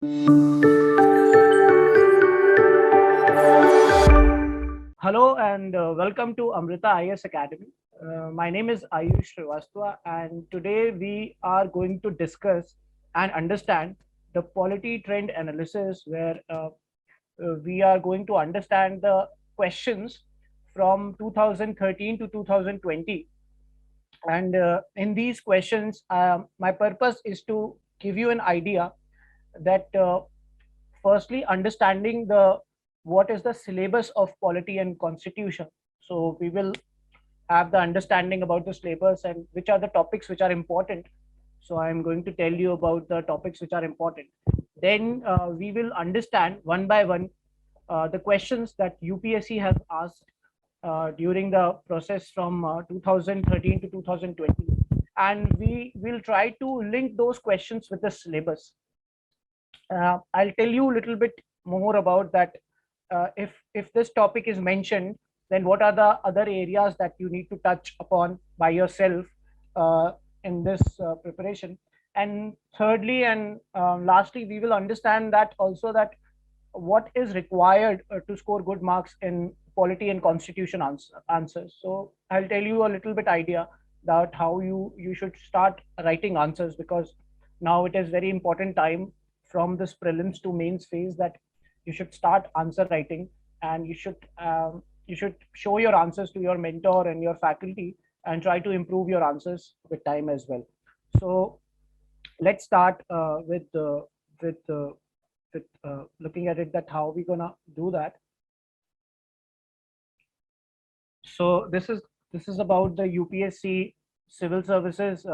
Hello and welcome to Amrita IS Academy. My name is Ayush Srivastava, and today we are going to discuss and understand the polity trend analysis, where we are going to understand the questions from 2013 to 2020. And in these questions, my purpose is to give you an idea that firstly understanding the what is the syllabus of polity and constitution. So we will have the understanding about the syllabus and which are the topics which are important. So I'm going to tell you about the topics which are important. Then we will understand one by one the questions that UPSC has asked during the process from 2013 to 2020, and we will try to link those questions with the syllabus. I'll tell you a little bit more about that. If this topic is mentioned, then what are the other areas that you need to touch upon by yourself in this preparation? And thirdly and lastly, we will understand that also that what is required to score good marks in polity and constitution answers. So I'll tell you a little bit idea that how you should start writing answers, because now it is very important time from this prelims to mains phase that you should start answer writing, and you should show your answers to your mentor and your faculty and try to improve your answers with time as well. So let's start with looking at it, that how we gonna do that. So this is about the UPSC civil services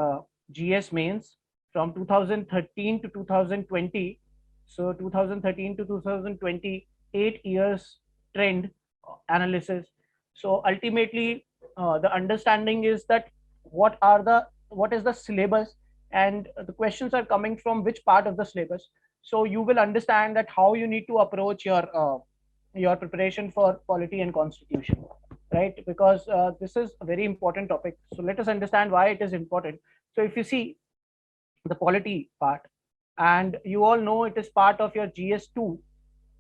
GS mains from 2013 to 2020. So 2013 to 2020, 8 years trend analysis. So ultimately, the understanding is that what is the syllabus, and the questions are coming from which part of the syllabus. So you will understand that how you need to approach your preparation for polity and constitution, right? Because this is a very important topic. So let us understand why it is important. So if you see the polity part, and you all know it is part of your GS2.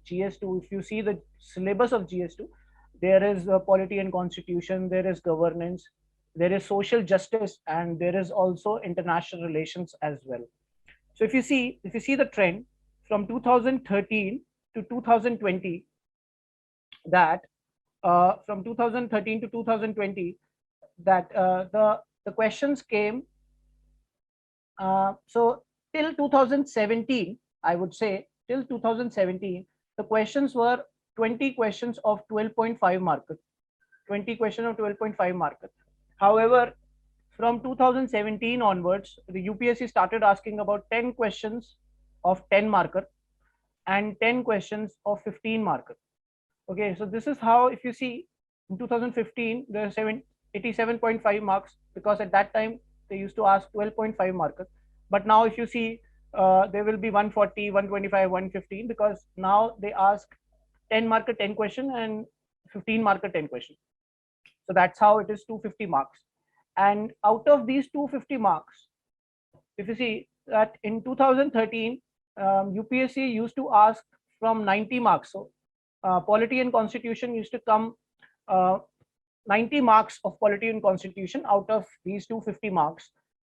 GS2, if you see the syllabus of GS2, there is polity and constitution, there is governance, there is social justice, and there is also international relations as well. So if you see the trend from 2013 to 2020, that from 2013 to 2020, that the questions came, so till 2017, I would say till 2017, the questions were 20 questions of 12.5 marker, 20 questions of 12.5 marker. However, from 2017 onwards, the UPSC started asking about 10 questions of 10 marker and 10 questions of 15 marker. Okay, so this is how, if you see, in 2015, there are 87.5 marks, because at that time they used to ask 12.5 markers. But now, if you see, there will be 140, 125, 115, because now they ask 10 marker 10 question and 15 marker 10 question. So that's how it is 250 marks. And out of these 250 marks, if you see that in 2013, UPSC used to ask from 90 marks. So polity and constitution used to come uh, 90 marks of polity and constitution out of these 250 marks.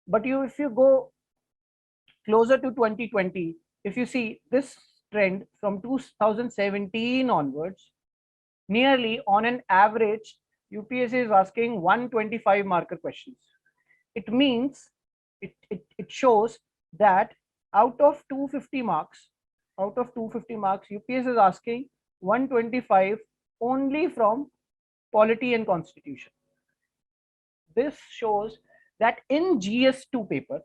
But if you go closer to 2020, if you see this trend from 2017 onwards, nearly on an average, UPSC is asking 125 marker questions. It means it shows that out of 250 marks, UPSC is asking 125 only from polity and constitution. This shows that in GS2 paper,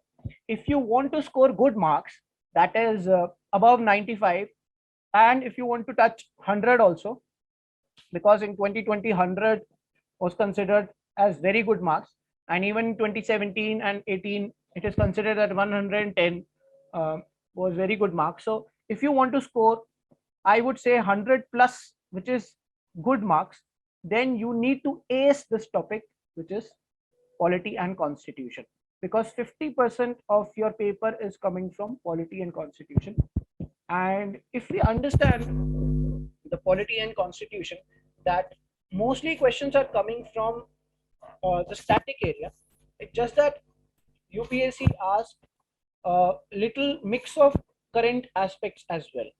if you want to score good marks, that is above 95, and if you want to touch 100 also, because in 2020 100 was considered as very good marks, and even 2017 and 18 it is considered that 110 uh, was very good marks. So if you want to score, I would say 100 plus, which is good marks, then you need to ace this topic, which is polity and constitution, because 50% of your paper is coming from polity and constitution. And if we understand the polity and constitution, that mostly questions are coming from the static area. It's just that UPSC asks a little mix of current aspects as well.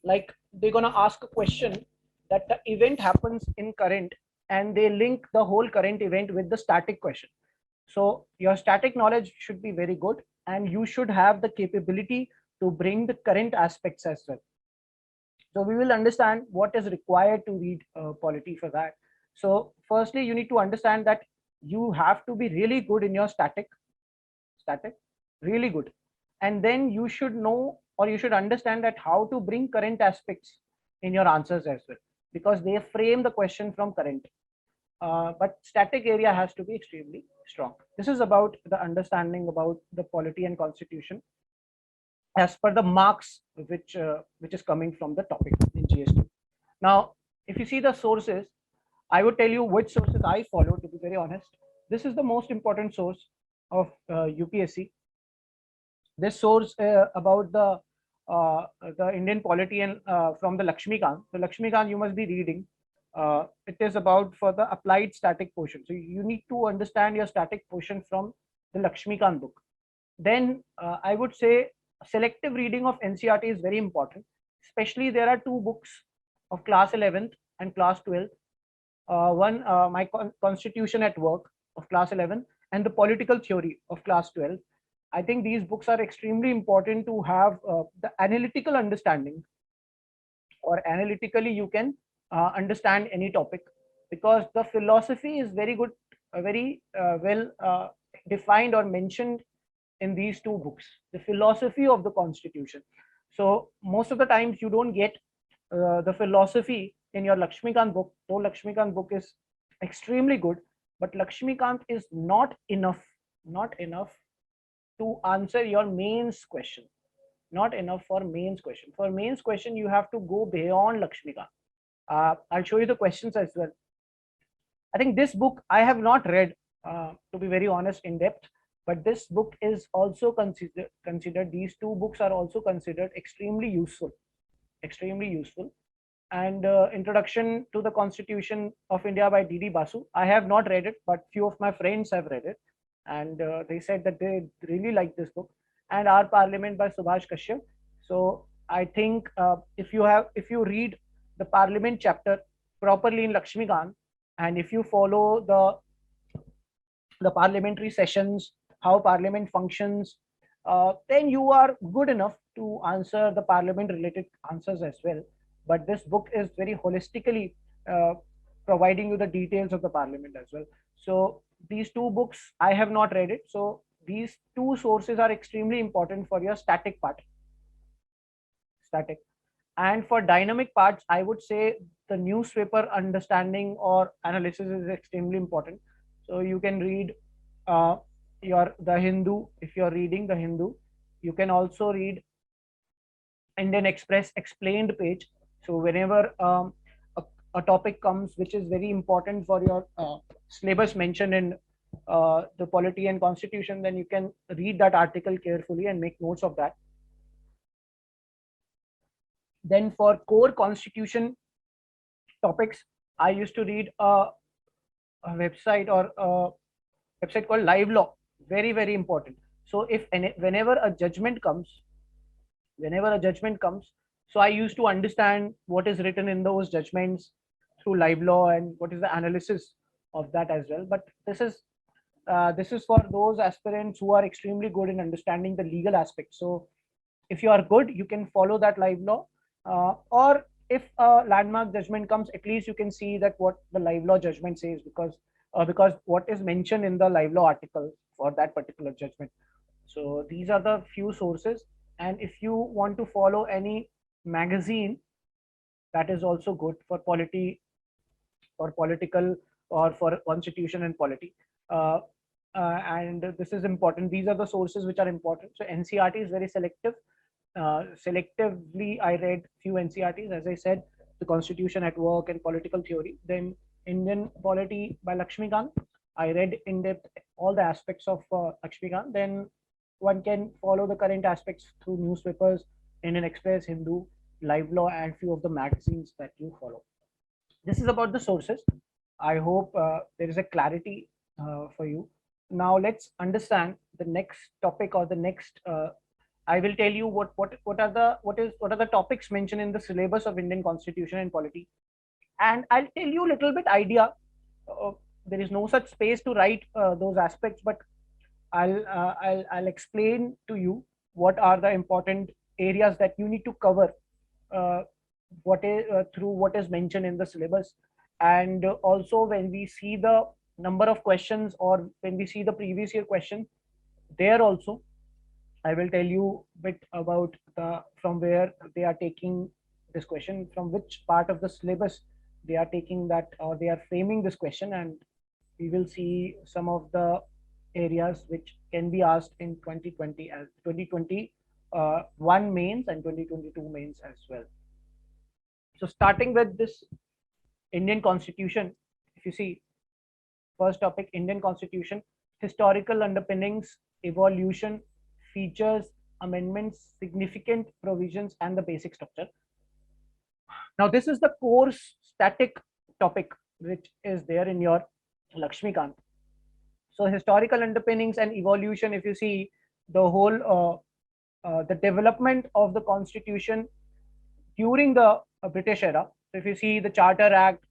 Like they're gonna ask a question that the event happens in current, and they link the whole current event with the static question. So your static knowledge should be very good, and you should have the capability to bring the current aspects as well. So we will understand what is required to read polity for that. So firstly, you need to understand that you have to be really good in your static, really good. And then you should know, or you should understand that how to bring current aspects in your answers as well, because they frame the question from current. But static area has to be extremely strong. This is about the understanding about the polity and constitution as per the marks which is coming from the topic in GST. Now, if you see the sources, I would tell you which sources I follow. To be very honest, this is the most important source of UPSC. This source about the Indian polity and from the Lakshmikant. The Lakshmikant you must be reading. It is about for the applied static portion. So you need to understand your static portion from the Lakshmikant book. Then I would say selective reading of NCERT is very important. Especially there are two books of class 11th and class 12th. One, my Constitution at Work of class 11, and the Political Theory of class 12. I think these books are extremely important to have the analytical understanding, or analytically you can understand any topic, because the philosophy is very good, very well defined or mentioned in these two books, the philosophy of the constitution. So most of the times you don't get the philosophy in your Lakshmikant book, though Lakshmikant book is extremely good, but Lakshmikant is not enough to answer your mains question. Not enough for mains question. For mains question, you have to go beyond Lakshmikant. I'll show you the questions as well. I think this book I have not read, to be very honest, in depth, but this book is also considered. These two books are also considered extremely useful, extremely useful. And Introduction to the Constitution of India by D.D. Basu. I have not read it, but few of my friends have read it, and they said that they really like this book. And Our Parliament by Subhash Kashyap. So I think if you read the Parliament chapter properly in Lakshmikant, and if you follow the parliamentary sessions, how Parliament functions, then you are good enough to answer the Parliament related answers as well. But this book is very holistically providing you the details of the Parliament as well. So these two books I have not read it. So these two sources are extremely important for your static part. Static. And for dynamic parts, I would say the newspaper understanding or analysis is extremely important. So you can read the Hindu. If you're reading the Hindu, you can also read Indian Express explained page. So whenever a topic comes which is very important for your syllabus mentioned in the polity and constitution, then you can read that article carefully and make notes of that. Then for core constitution topics, I used to read a website or a website called Live Law. Very, very important. So whenever a judgment comes, so I used to understand what is written in those judgments through Live Law and what is the analysis of that as well. But this is for those aspirants who are extremely good in understanding the legal aspects. So if you are good, you can follow that Live Law, or if a landmark judgment comes, at least you can see that what the Live Law judgment says, because what is mentioned in the Live Law article for that particular judgment. So these are the few sources. And if you want to follow any magazine, that is also good for polity or political or for constitution and polity. And this is important. These are the sources which are important. So NCERT is very selective. Selectively, I read few NCERTs, as I said, the Constitution at Work and Political Theory. Then Indian Polity by Lakshmikant. I read in depth all the aspects of Lakshmikant. Then one can follow the current aspects through newspapers Indian Express, Hindu, Live Law, and few of the magazines that you follow. This is about the sources. I hope there is a clarity for you. Now let's understand the next topic, or the next. I will tell you what are the topics mentioned in the syllabus of Indian Constitution and Polity, and I'll tell you a little bit idea. Uh, there is no such space to write those aspects, but I'll explain to you what are the important areas that you need to cover. Uh, what is through what is mentioned in the syllabus, and also when we see the number of questions, or when we see the previous year question, there also I will tell you a bit about the from where they are taking this question, from which part of the syllabus they are taking that, or they are framing this question, and we will see some of the areas which can be asked in 2020 as 2020 one mains and 2022 mains as well. So starting with this Indian Constitution, if you see, first topic, Indian Constitution, historical underpinnings, evolution, features, amendments, significant provisions, and the basic structure. Now, this is the core static topic which is there in your Lakshmikant. So, historical underpinnings and evolution, if you see the whole, the development of the Constitution during the British era. So, if you see the Charter Act,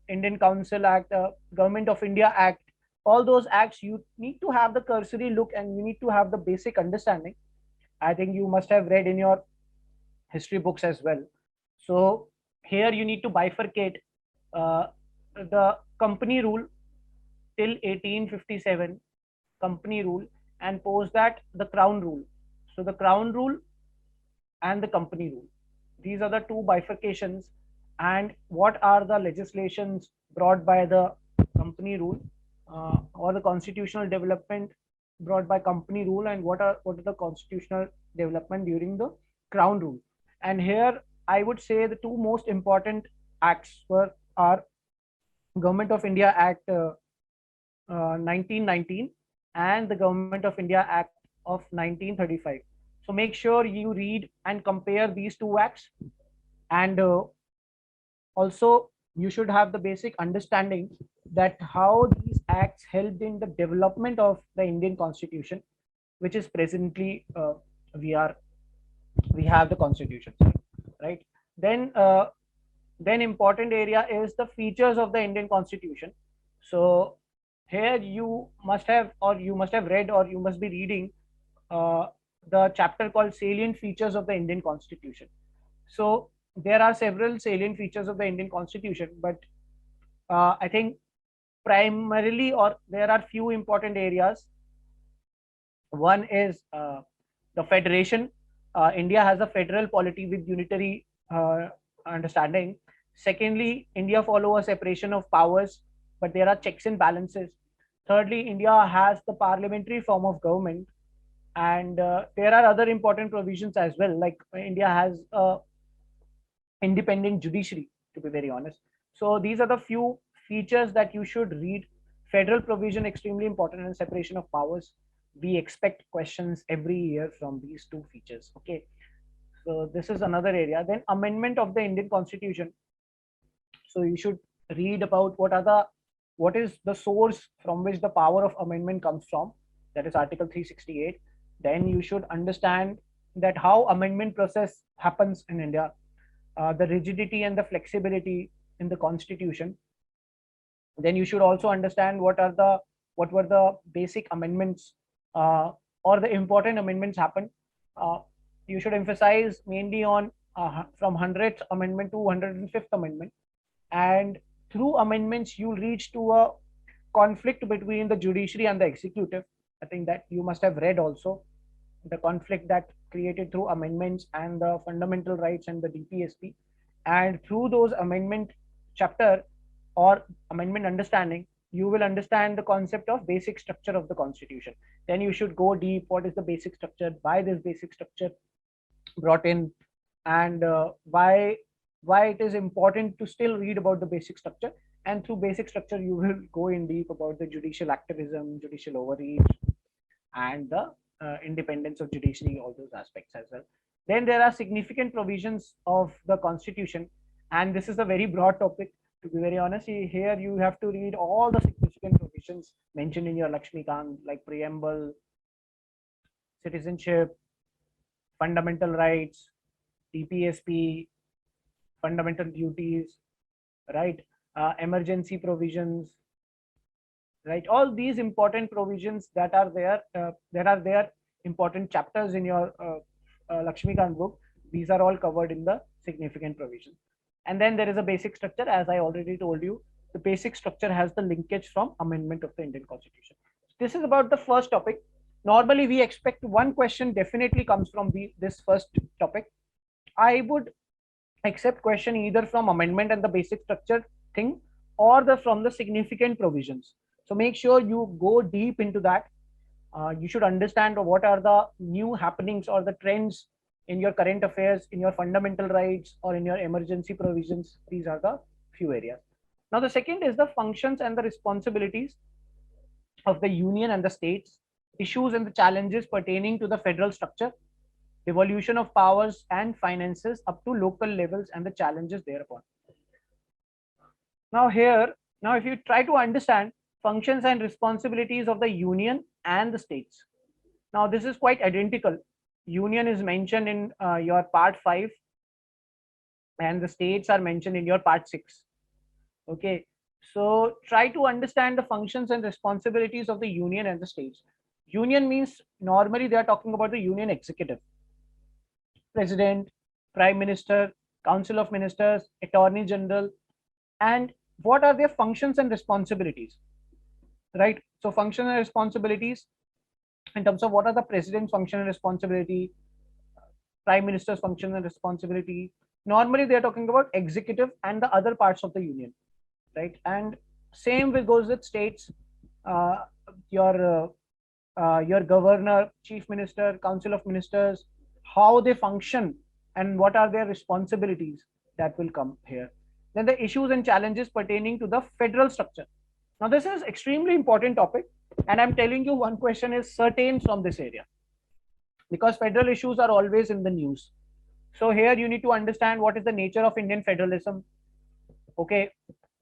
Indian Council Act, Government of India Act, all those acts, you need to have the cursory look and you need to have the basic understanding. I think you must have read in your history books as well. So here you need to bifurcate uh, the company rule till 1857, company rule, and post that the crown rule. So the crown rule and the company rule. These are the two bifurcations. And what are the legislations brought by the company rule, or the constitutional development brought by company rule, and what are the constitutional development during the crown rule. And here I would say the two most important acts were are Government of India Act 1919 and the Government of India Act of 1935. So make sure you read and compare these two acts, and also you should have the basic understanding that how these acts helped in the development of the Indian Constitution, which is presently we are we have the Constitution, right? Then then important area is the features of the Indian Constitution. So here you must have read, or you must be reading uh, the chapter called Salient Features of the Indian Constitution. So there are several salient features of the Indian Constitution, but I think primarily, or there are few important areas. One is the federation. India has a federal polity with unitary understanding. Secondly, India follow a separation of powers, but there are checks and balances. Thirdly, India has the parliamentary form of government, and there are other important provisions as well. Like India has a independent judiciary, to be very honest. So these are the few features that you should read. Federal provision extremely important, and separation of powers. We expect questions every year from these two features. Okay, so this is another area. Then amendment of the Indian Constitution. So you should read about what is the source from which the power of amendment comes from. That is Article 368. Then you should understand that how amendment process happens in India, the rigidity and the flexibility in the Constitution. Then you should also understand what were the basic amendments, or the important amendments happened. Uh, you should emphasize mainly on from 100th amendment to 105th amendment, and through amendments you'll reach to a conflict between the judiciary and the executive. I think that you must have read also the conflict that created through amendments and the fundamental rights and the DPSP. And through those amendment chapter or amendment understanding, you will understand the concept of basic structure of the Constitution. Then you should go deep. What is the basic structure? Why this basic structure brought in, and why it is important to still read about the basic structure. And through basic structure, you will go in deep about the judicial activism, judicial overreach, and the independence of judiciary, all those aspects as well. Then there are significant provisions of the constitution, and this is a very broad topic. To be very honest, here you have to read all the significant provisions mentioned in your Lakshmikant, like preamble, citizenship, fundamental rights, TPSP, fundamental duties, right? Emergency provisions, right? All these important provisions that are there, important chapters in your Lakshmikant book. These are all covered in the significant provisions. And then there is a basic structure, as I already told you. The basic structure has the linkage from amendment of the Indian Constitution. This is about the first topic. Normally, we expect one question definitely comes from this first topic. I would accept question either from amendment and the basic structure thing, or from the significant provisions. So make sure you go deep into that. You should understand what are the new happenings or the trends in your current affairs, in your fundamental rights, or in your emergency provisions. These are the few areas. Now, the second is the functions and the responsibilities of the union and the states, issues and the challenges pertaining to the federal structure, devolution of powers and finances up to local levels, and the challenges thereupon. Now, if you try to understand functions and responsibilities of the union and the states, now this is quite identical. Union is mentioned in your part 5, and the states are mentioned in your part 6. Okay, so try to understand the functions and responsibilities of the union and the states. Union means normally they are talking about the union executive, president, prime minister, council of ministers, attorney general, and what are their functions and responsibilities, right? So functions and responsibilities in terms of what are the president's function and responsibility, prime minister's function and responsibility. Normally they are talking about executive and the other parts of the union, right? And same goes with states. uh, your governor, chief minister, council of ministers, how they function and what are their responsibilities, that will come here. Then the issues and challenges pertaining to the federal structure. Now this is extremely important topic, and I'm telling you one question is certain from this area, because federal issues are always in the news. So here you need to understand what is the nature of Indian federalism. Okay,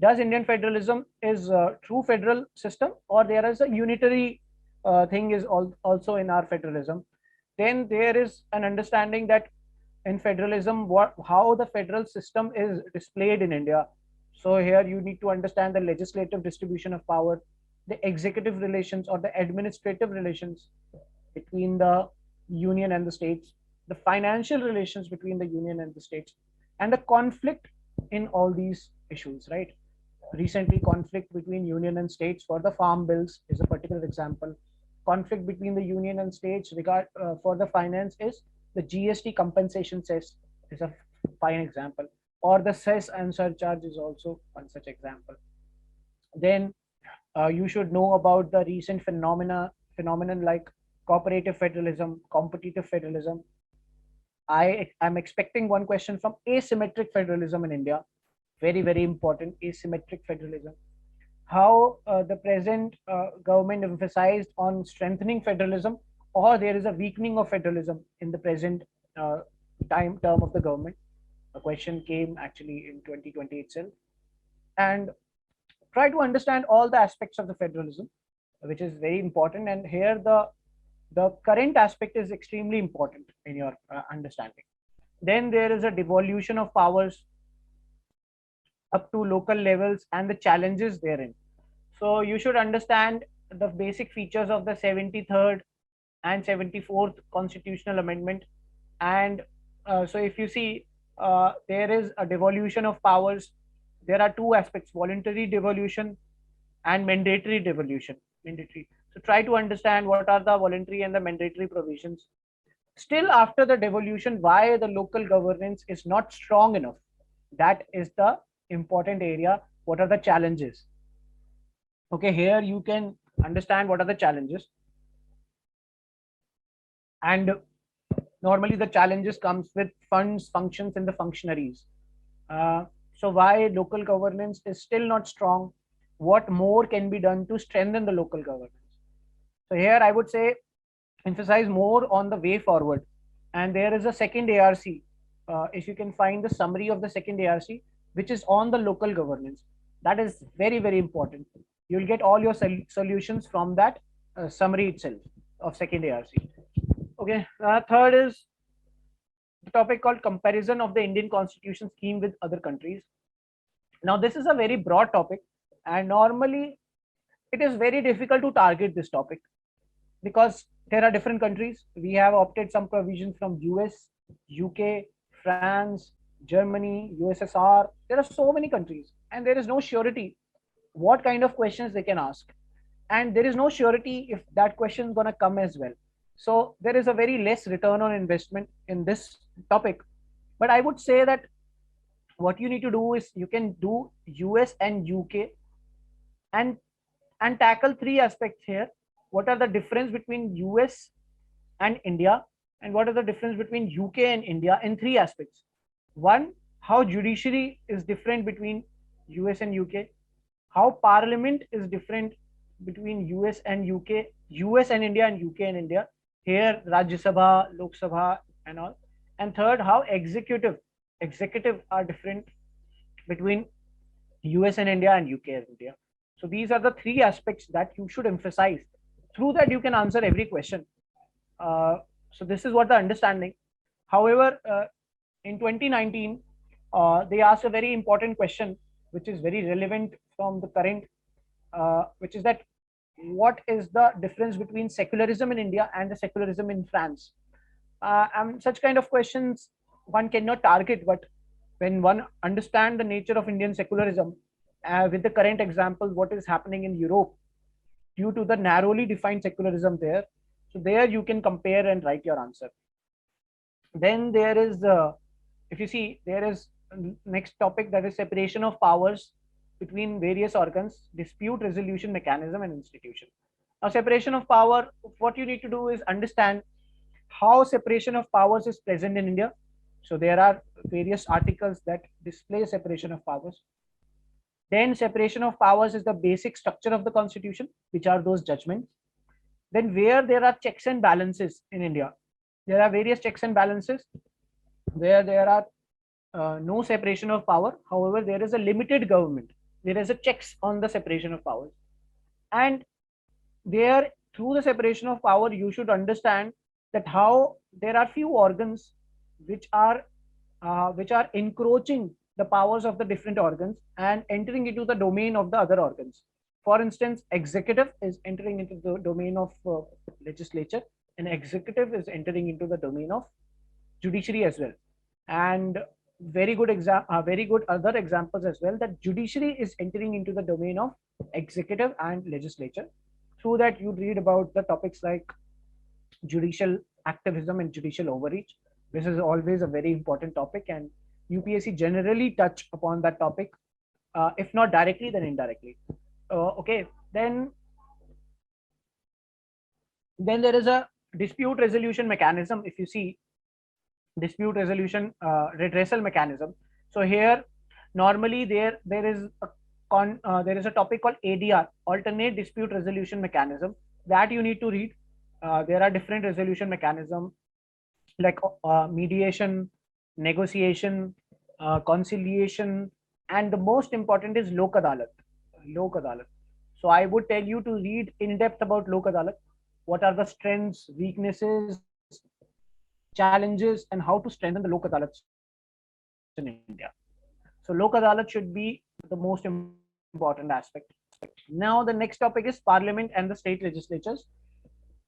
does Indian federalism is a true federal system, or there is a unitary thing is also in our federalism? Then there is an understanding that in federalism, how the federal system is displayed in India. So here you need to understand the legislative distribution of power, the executive relations or the administrative relations between the union and the states, the financial relations between the union and the states, and the conflict in all these issues, right? Recently, conflict between union and states for the farm bills is a particular example. Conflict between the union and states for the finance is the GST compensation cess is a fine example, or the cess and surcharge is also one such example. Then you should know about the recent phenomenon like cooperative federalism, competitive federalism. I am expecting one question from asymmetric federalism in India. Very, very important, asymmetric federalism. How the present government emphasized on strengthening federalism, or there is a weakening of federalism in the present term of the government. A question came actually in 2020 itself. And try to understand all the aspects of the federalism, which is very important. And here the current aspect is extremely important in your understanding. Then there is a devolution of powers up to local levels and the challenges therein. So you should understand the basic features of the 73rd and 74th constitutional amendment. And so if you see, there is a devolution of powers. There are two aspects: voluntary devolution and mandatory devolution. Mandatory. So try to understand what are the voluntary and the mandatory provisions. Still, after the devolution, why the local governance is not strong enough? That is the important area. What are the challenges? Okay, here you can understand what are the challenges. And normally the challenges comes with funds, functions, and the functionaries. So why local governance is still not strong? What more can be done to strengthen the local governance? So here I would say emphasize more on the way forward. and there is a second ARC. If you can find the summary of the second ARC, which is on the local governance, that is very, very important. You'll get all your solutions from that summary itself of second ARC. Okay. Third is the topic called comparison of the Indian constitution scheme with other countries. Now, this is a very broad topic, and normally it is very difficult to target this topic because there are different countries. We have opted some provisions from US, UK, France, Germany, USSR. There are so many countries, and there is no surety what kind of questions they can ask. And there is no surety if that question is going to come as well. So there is a very less return on investment in this topic. But I would say that what you need to do is you can do US and UK and tackle three aspects here. What are the difference between US and India, and what are the difference between UK and India in three aspects. One, how judiciary is different between US and UK, how parliament is different between US and UK, US and India, and UK and India. Here, Rajya Sabha, Lok Sabha, and all. And third, how executive are different between US and India and UK and India. So these are the three aspects that you should emphasize. Through that, you can answer every question. So this is what the understanding. However, in 2019, they asked a very important question, which is very relevant from the current, which is that what is the difference between secularism in India and the secularism in France? And such kind of questions one cannot target, but when one understand the nature of Indian secularism, with the current example, what is happening in Europe due to the narrowly defined secularism there, so there you can compare and write your answer. Then there is, if you see, there is next topic, that is separation of powers between various organs, dispute resolution mechanism and institution. Now, separation of power, what you need to do is understand how separation of powers is present in India. So there are various articles that display separation of powers. Then separation of powers is the basic structure of the constitution, which are those judgments. Then where there are checks and balances in India, there are various checks and balances where there are no separation of power. However, there is a limited government. There is a checks on the separation of powers. And there, through the separation of power, you should understand that how there are few organs which are encroaching the powers of the different organs and entering into the domain of the other organs. For instance, executive is entering into the domain of legislature, and executive is entering into the domain of judiciary as well. And very good other examples as well, that judiciary is entering into the domain of executive and legislature. Through that, you read about the topics like judicial activism and judicial overreach. This is always a very important topic, and UPSC generally touch upon that topic, if not directly, then indirectly. Okay, then there is a dispute resolution mechanism. If you see, dispute resolution redressal mechanism. So here, normally there is a topic called ADR, alternate dispute resolution mechanism, that you need to read. There are different resolution mechanism like mediation, negotiation, conciliation, and the most important is Lok Adalat. Lok Adalat. So I would tell you to read in depth about Lok Adalat. What are the strengths, weaknesses, challenges, and how to strengthen the Lok Adalats in India. So Lok Adalat should be the most important aspect. Now the next topic is Parliament and the state legislatures.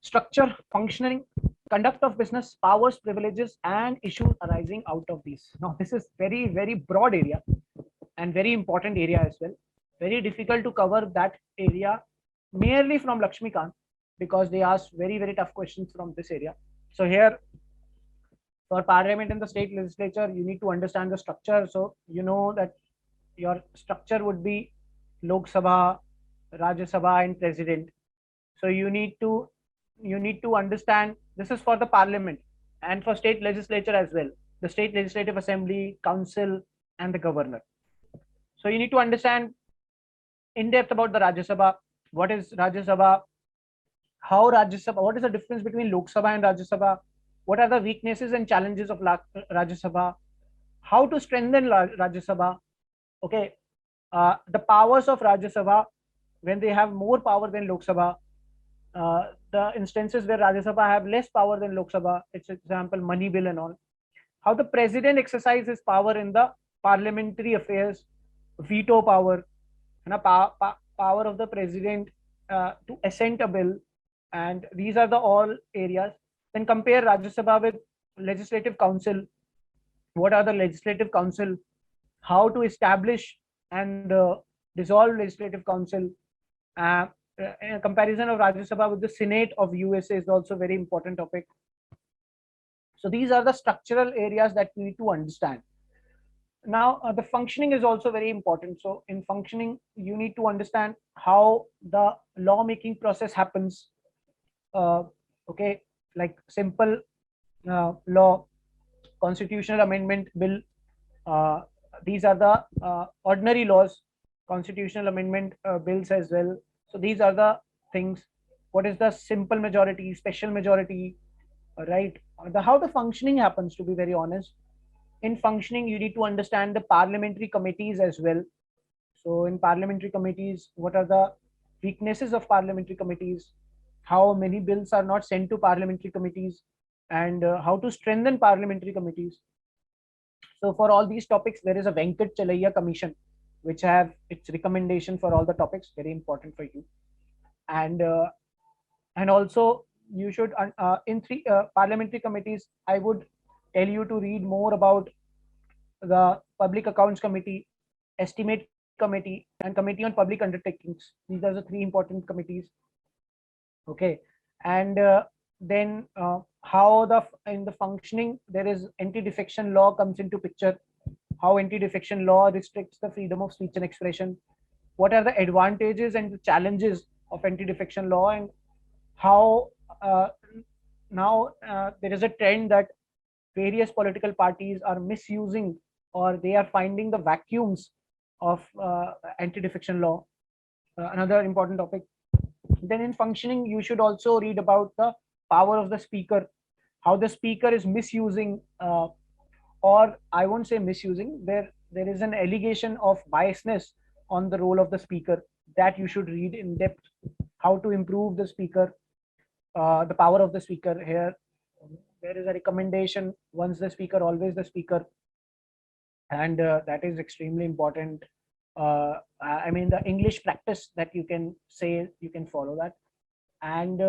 Structure, functioning, conduct of business, powers, privileges, and issues arising out of these. Now this is very, very broad area and very important area as well. Very difficult to cover that area merely from Lakshmikant, because they ask very, very tough questions from this area. So here, for Parliament and the state legislature, you need to understand the structure. So you know that your structure would be Lok Sabha, Rajya Sabha, and President. So you need to understand, this is for the Parliament, and for state legislature as well, the state legislative assembly, council, and the governor. So you need to understand in depth about the Rajya Sabha. What is Rajya Sabha? How Rajya Sabha? What is the difference between Lok Sabha and Rajya Sabha? What are the weaknesses and challenges of Rajya Sabha? How to strengthen Rajya Sabha? Okay, the powers of Rajya Sabha when they have more power than Lok Sabha. The instances where Rajya Sabha have less power than Lok Sabha, it's example money bill and all. How the president exercises power in the parliamentary affairs, veto power, and power of the president to assent a bill, and these are the all areas. Then compare Rajya Sabha with Legislative Council. What are the Legislative Council? How to establish and dissolve Legislative Council. Uh, in comparison of Rajya Sabha with the Senate of USA is also very important topic. So these are the structural areas that we need to understand. Now, the functioning is also very important. So in functioning, you need to understand how the lawmaking process happens. Okay, like simple law, constitutional amendment bill. These are the ordinary laws, constitutional amendment bills as well. So these are the things. What is the simple majority, special majority, right? How the functioning happens, to be very honest. In functioning, you need to understand the parliamentary committees as well. So in parliamentary committees, what are the weaknesses of parliamentary committees? How many bills are not sent to parliamentary committees, and how to strengthen parliamentary committees. So for all these topics, there is a Venkat Chalaiya Commission, which have its recommendation for all the topics, very important for you. And also you should in three parliamentary committees, I would tell you to read more about the Public Accounts Committee, Estimate Committee, and Committee on Public Undertakings. These are the three important committees. Okay, and then how in the functioning there is anti-defection law comes into picture. How anti-defection law restricts the freedom of speech and expression. What are the advantages and the challenges of anti-defection law, and how now there is a trend that various political parties are misusing, or they are finding the vacuums of anti-defection law. Another important topic. Then in functioning, you should also read about the power of the speaker, how the speaker is misusing, or I won't say misusing, there is an allegation of biasness on the role of the speaker, that you should read in depth. How to improve the speaker, the power of the speaker. Here there is a recommendation, once the speaker always the speaker, and that is extremely important. I mean, the English practice that you can say, you can follow that. And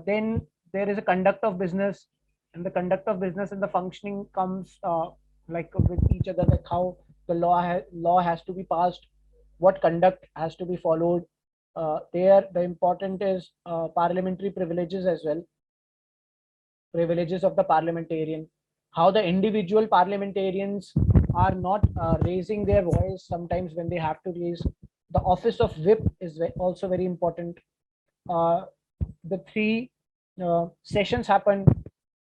then there is a conduct of business, and the conduct of business and the functioning comes like with each other, like how the law has to be passed, what conduct has to be followed. There the important is parliamentary privileges as well, privileges of the parliamentarian, how the individual parliamentarians are not raising their voice sometimes when they have to raise. The office of whip is also very important. The three sessions happen,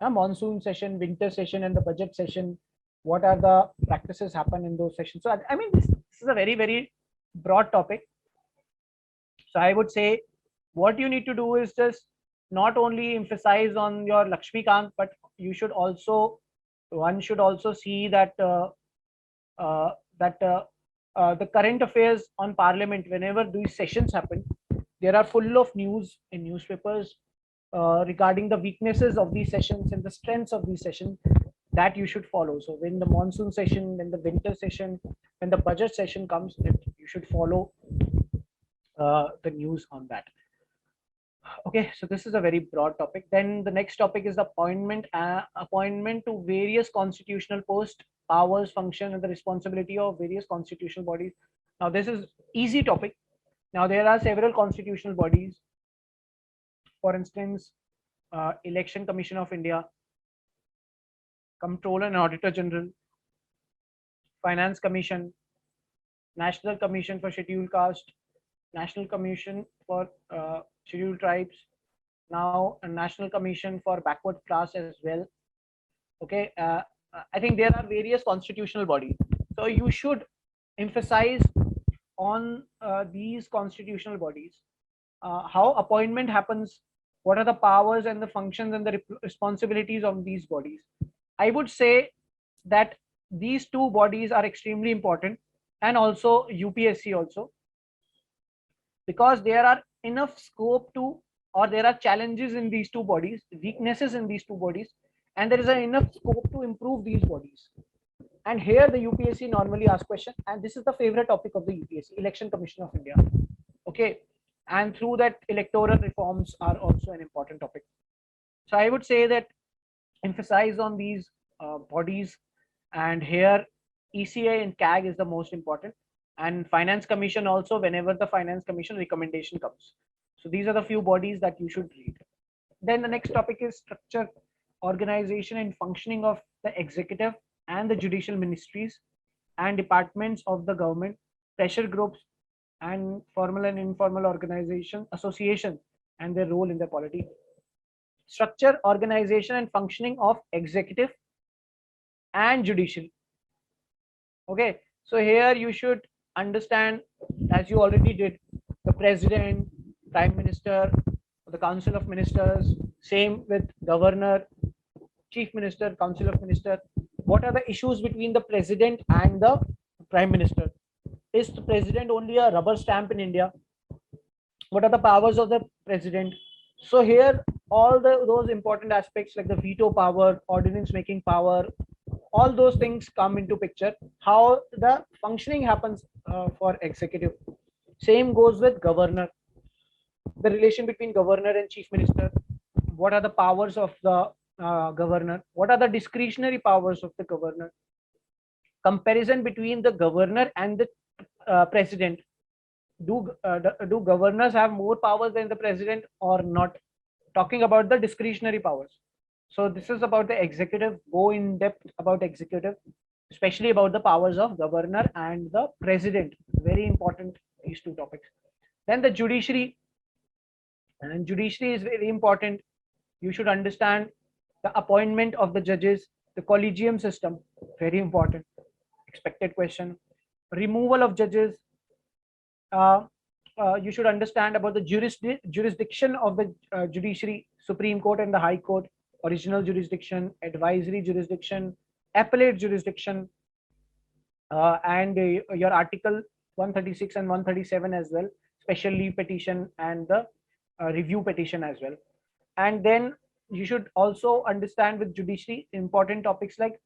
monsoon session, winter session, and the budget session. What are the practices happen in those sessions? So I mean, this is a very, very broad topic. So I would say what you need to do is just not only emphasize on your Lakshmikant, but you should also, one should also see that the current affairs on Parliament, whenever these sessions happen, there are full of news in newspapers regarding the weaknesses of these sessions and the strengths of these sessions that you should follow. So when the monsoon session, when the winter session, when the budget session comes, you should follow the news on that. Okay, so this is a very broad topic. Then the next topic is the appointment to various constitutional posts, powers, function, and the responsibility of various constitutional bodies. Now this is easy topic. Now there are several constitutional bodies. For instance, Election Commission of India, Comptroller and Auditor General, Finance Commission, National Commission for Scheduled Caste, National Commission for Scheduled Tribes, now a National Commission for Backward Class as well. Okay, I think there are various constitutional bodies. So you should emphasize on these constitutional bodies, how appointment happens, What are the powers and the functions and the responsibilities of these bodies? I would say that these two bodies are extremely important, and also UPSC also, because there are enough scope to, or there are challenges in these two bodies, weaknesses in these two bodies, and there is enough scope to improve these bodies. And here the UPSC normally asks question, and this is the favorite topic of the UPSC, Election Commission of India. Okay, and through that, electoral reforms are also an important topic. So I would say that emphasize on these bodies, and here ECA and CAG is the most important, and Finance Commission also, whenever the Finance Commission recommendation comes. So these are the few bodies that you should read. Then the next topic is structure, organization and functioning of the executive and the judicial ministries and departments of the government, pressure groups and formal and informal organization association and their role in the polity. Structure, organization and functioning of executive and judicial. Okay, so here you should understand, as you already did, the president, prime minister, the council of ministers, same with governor, chief minister, council of minister. What are the issues between the president and the prime minister? Is the president only a rubber stamp in India? What are the powers of the president? So here all those important aspects like the veto power, ordinance making power, all those things come into picture. How the functioning happens for executive. Same goes with governor. The relation between governor and chief minister. What are the powers of the governor? What are the discretionary powers of the governor? Comparison between the governor and the president. Do governors have more powers than the president or not? Talking about the discretionary powers. So this is about the executive. Go in depth about executive, especially about the powers of governor and the president. Very important, these two topics. Then the judiciary, and judiciary is very important. You should understand the appointment of the judges, the collegium system, very important, expected question. Removal of judges. You should understand about the jurisdiction of the judiciary, Supreme Court and the High Court, original jurisdiction, advisory jurisdiction, appellate jurisdiction, and your article 136 and 137 as well, special leave petition and the review petition as well. And then you should also understand with judiciary important topics like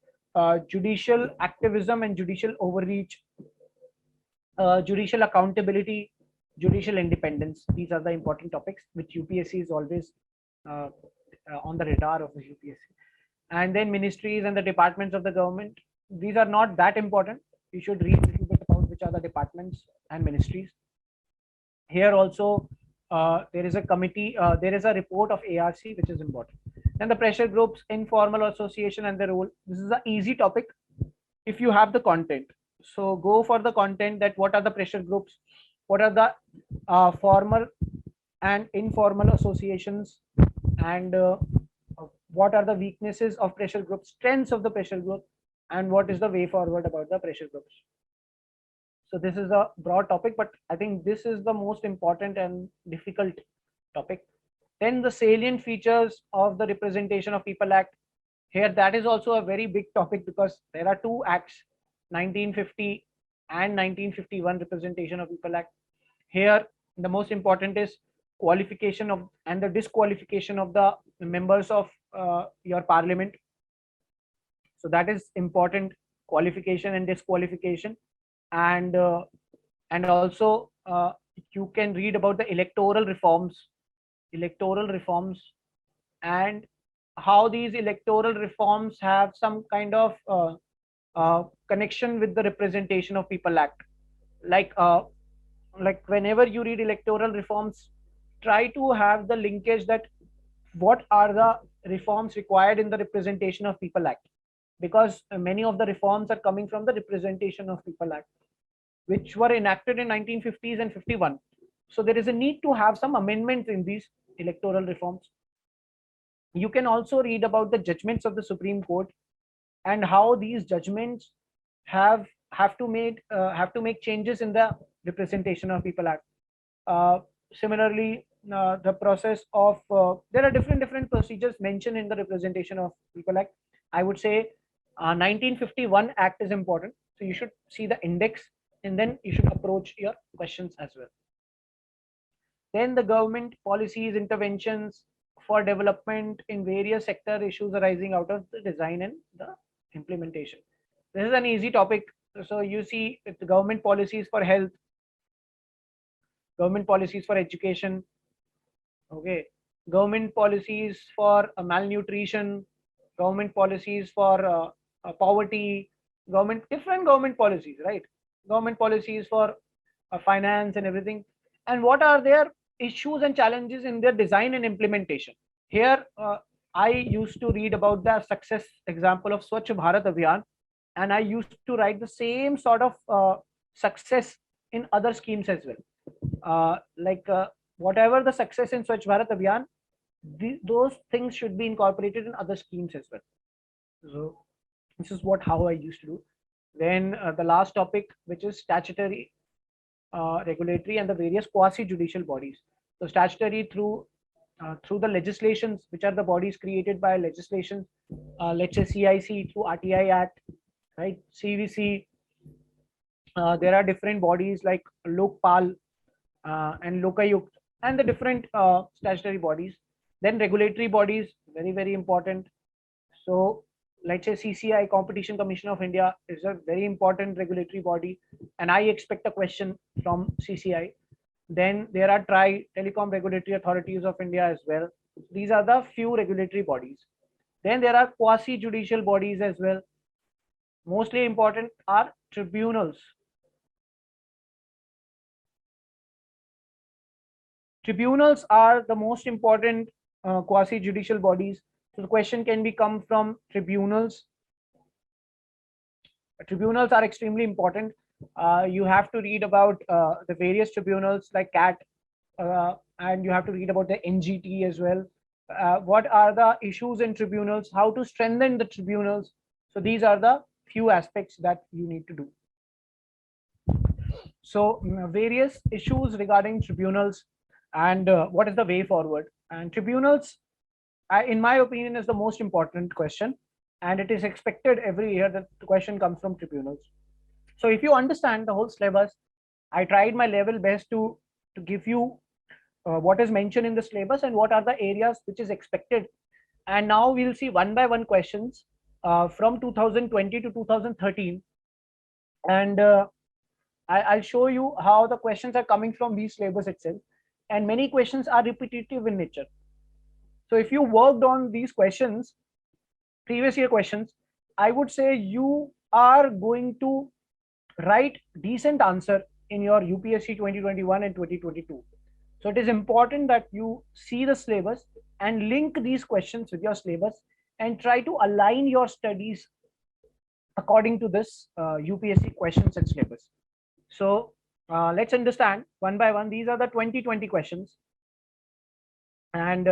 judicial activism and judicial overreach, judicial accountability, judicial independence. These are the important topics which UPSC is always on the radar of the UPSC. And then ministries and the departments of the government. These are not that important. You should read a little bit about which are the departments and ministries. Here also there is a committee, there is a report of ARC which is important. And the pressure groups, informal association and the role. This is an easy topic if you have the content. So go for the content, that what are the pressure groups, what are the formal and informal associations, and what are the weaknesses of pressure groups, strengths of the pressure group, and what is the way forward about the pressure groups. So this is a broad topic, but I think this is the most important and difficult topic. Then the salient features of the Representation of People Act. Here that is also a very big topic because there are two acts, 1950 and 1951 Representation of People Act. Here the most important is qualification of and the disqualification of the members of your parliament. So that is important, qualification and disqualification. And also you can read about the electoral reforms and how these electoral reforms have some kind of connection with the Representation of People Act. Like whenever you read electoral reforms, try to have the linkage that what are the reforms required in the Representation of People Act, because many of the reforms are coming from the Representation of People Act, which were enacted in 1950s and 51. So there is a need to have some amendments in these electoral reforms. You can also read about the judgments of the Supreme Court and how these judgments have to make changes in the Representation of People Act. Similarly, the process of there are different procedures mentioned in the Representation of People Act. I would say 1951 Act is important, so you should see the index and then you should approach your questions as well. Then the government policies, interventions for development in various sector issues arising out of the design and the implementation. This is an easy topic. So you see the government policies for health, government policies for education, okay, government policies for malnutrition, government policies for poverty, different government policies, right? Government policies for finance and everything. And what are their issues and challenges in their design and implementation? Here, I used to read about the success example of Swachh Bharat Abhiyan, and I used to write the same sort of success in other schemes as well. Whatever the success in Swachh Bharat Abhiyan, those things should be incorporated in other schemes as well. So this is how I used to do. Then the last topic, which is statutory, regulatory, and the various quasi-judicial bodies. So statutory through the legislations, which are the bodies created by legislation. Let's say CIC through RTI Act, right? CVC. There are different bodies like Lokpal and Lokayukt, and the different statutory bodies. Then regulatory bodies, very important. So let's say CCI, Competition Commission of India, is a very important regulatory body, and I expect a question from CCI. Then there are Telecom Regulatory Authorities of India as well. These are the few regulatory bodies. Then there are quasi-judicial bodies as well. Mostly important are tribunals. Tribunals are the most important quasi-judicial bodies. So the question can be come from tribunals. Tribunals are extremely important. You have to read about the various tribunals like CAT, and you have to read about the NGT as well. What are the issues in tribunals? How to strengthen the tribunals? So these are the few aspects that you need to do. So various issues regarding tribunals and what is the way forward. And tribunals, in my opinion, is the most important question, and it is expected every year that the question comes from tribunals. So if you understand the whole syllabus, I tried my level best to give you what is mentioned in the syllabus and what are the areas which is expected. And now we'll see one by one questions from 2020 to 2013, and I'll show you how the questions are coming from these syllabus itself, and many questions are repetitive in nature. So if you worked on these questions, previous year questions, I would say you are going to write decent answer in your UPSC 2021 and 2022. So it is important that you see the syllabus and link these questions with your syllabus and try to align your studies according to this UPSC questions and syllabus. So let's understand one by one. These are the 2020 questions, and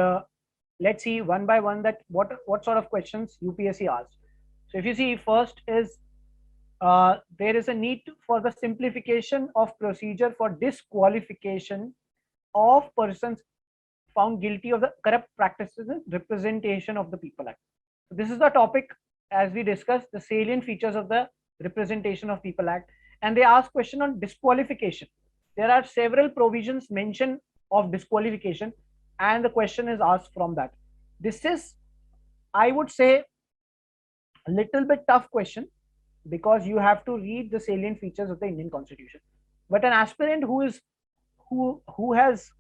let's see one by one that what sort of questions UPSC asked. So if you see, first is there is a need for the simplification of procedure for disqualification of persons found guilty of the corrupt practices in Representation of the People Act. So this is the topic, as we discussed, the salient features of the Representation of People Act, and they ask question on disqualification. There are several provisions mentioned of disqualification, and the question is asked from that. This is, I would say, a little bit tough question because you have to read the salient features of the Indian Constitution. But an aspirant who has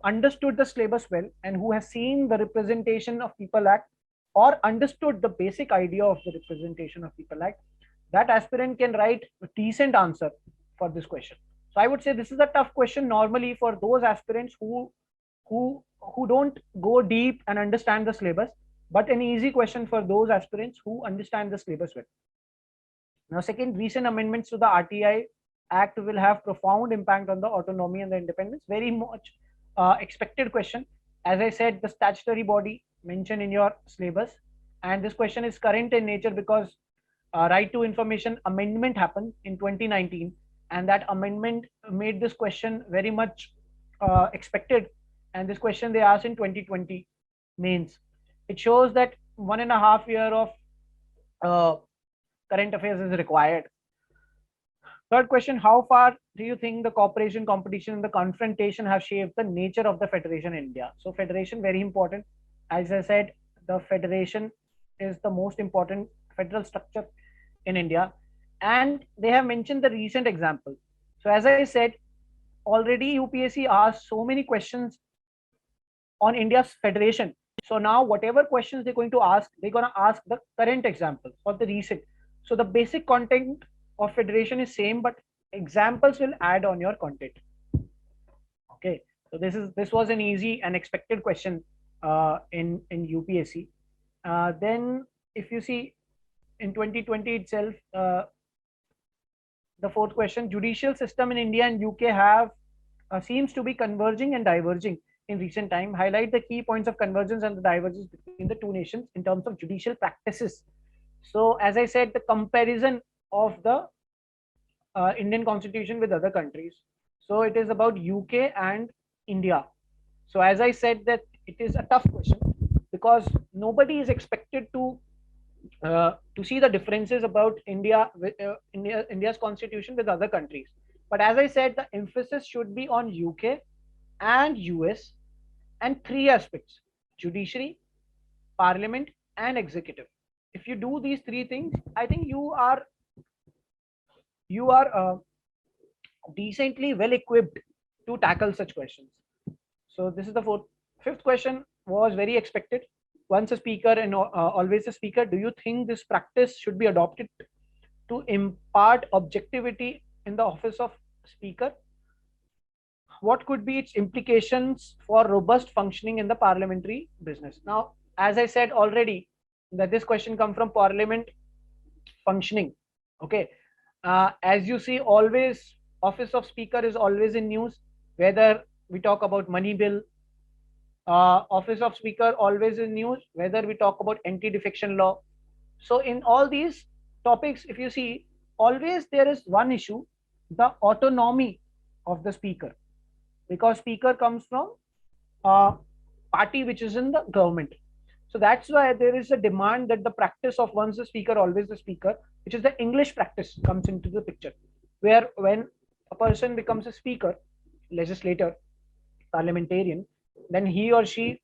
understood the syllabus well and who has seen the Representation of People Act or understood the basic idea of the Representation of People Act, that aspirant can write a decent answer for this question. So I would say this is a tough question normally for those aspirants who don't go deep and understand the syllabus, but an easy question for those aspirants who understand the syllabus well. Now, second, recent amendments to the RTI Act will have profound impact on the autonomy and the independence. Very much expected question. As I said, the statutory body mentioned in your syllabus, and this question is current in nature because Right to Information Amendment happened in 2019, and that amendment made this question very much expected. and this question they asked in 2020 mains. It shows that 1.5 year of current affairs is required. Third question, how far do you think the cooperation, competition, and the confrontation have shaped the nature of the federation in India? So federation, very important. As I said, the federation is the most important federal structure in India. And they have mentioned the recent example. So as I said, already UPSC asked so many questions on India's federation. So now whatever questions they're going to ask, they're going to ask the current example or the recent. So the basic content of federation is same, but examples will add on your content. Okay, so this was an easy and expected question in UPSC. Then if you see in 2020 itself, the fourth question, judicial system in India and UK have seems to be converging and diverging in recent time. Highlight the key points of convergence and the divergence between the two nations in terms of judicial practices. So as I said, the comparison of the Indian constitution with other countries. So it is about UK and India. So as I said that it is a tough question because nobody is expected to see the differences about India's constitution with other countries. But as I said, the emphasis should be on UK and US and three aspects: judiciary, parliament, and executive. If you do these three things, I think you are decently well equipped to tackle such questions. So this is the fourth. Fifth question was very expected. Once a speaker and always a speaker. Do you think this practice should be adopted to impart objectivity in the office of speaker? What could be its implications for robust functioning in the parliamentary business? Now, as I said already, that this question come from parliament functioning. Okay, as you see, always office of speaker is always in news, whether we talk about money bill, office of speaker always in news, whether we talk about anti-defection law. So in all these topics, if you see, always there is one issue, the autonomy of the speaker, because speaker comes from a party which is in the government. So that's why there is a demand that the practice of once the speaker, always the speaker, which is the English practice, comes into the picture, where when a person becomes a speaker, legislator, parliamentarian, then he or she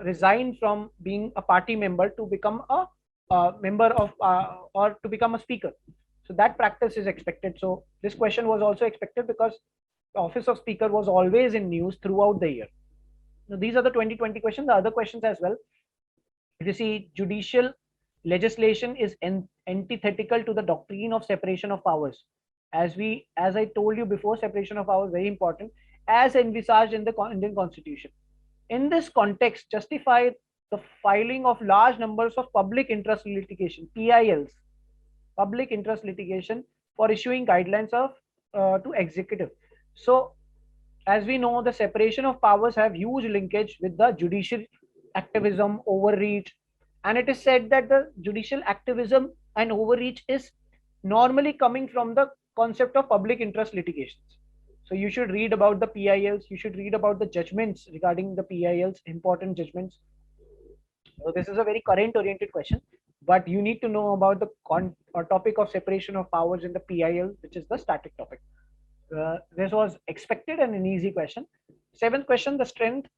resign from being a party member to become a member of or to become a speaker. So that practice is expected. So this question was also expected because the office of speaker was always in news throughout the year. Now, these are the 2020 questions. The other questions as well. If you see, judicial legislation is antithetical to the doctrine of separation of powers. As I told you before, separation of powers very important, as envisaged in the Indian Constitution. In this context, justify the filing of large numbers of public interest litigation, PILs, public interest litigation, for issuing guidelines of to executive. So, as we know, the separation of powers have huge linkage with the judicial activism, overreach, and it is said that the judicial activism and overreach is normally coming from the concept of public interest litigations. So you should read about the PILs, you should read about the judgments regarding the PILs, important judgments. So this is a very current oriented question, but you need to know about the topic of separation of powers in the PIL, which is the static topic. This was expected and an easy question. Seventh question, the strength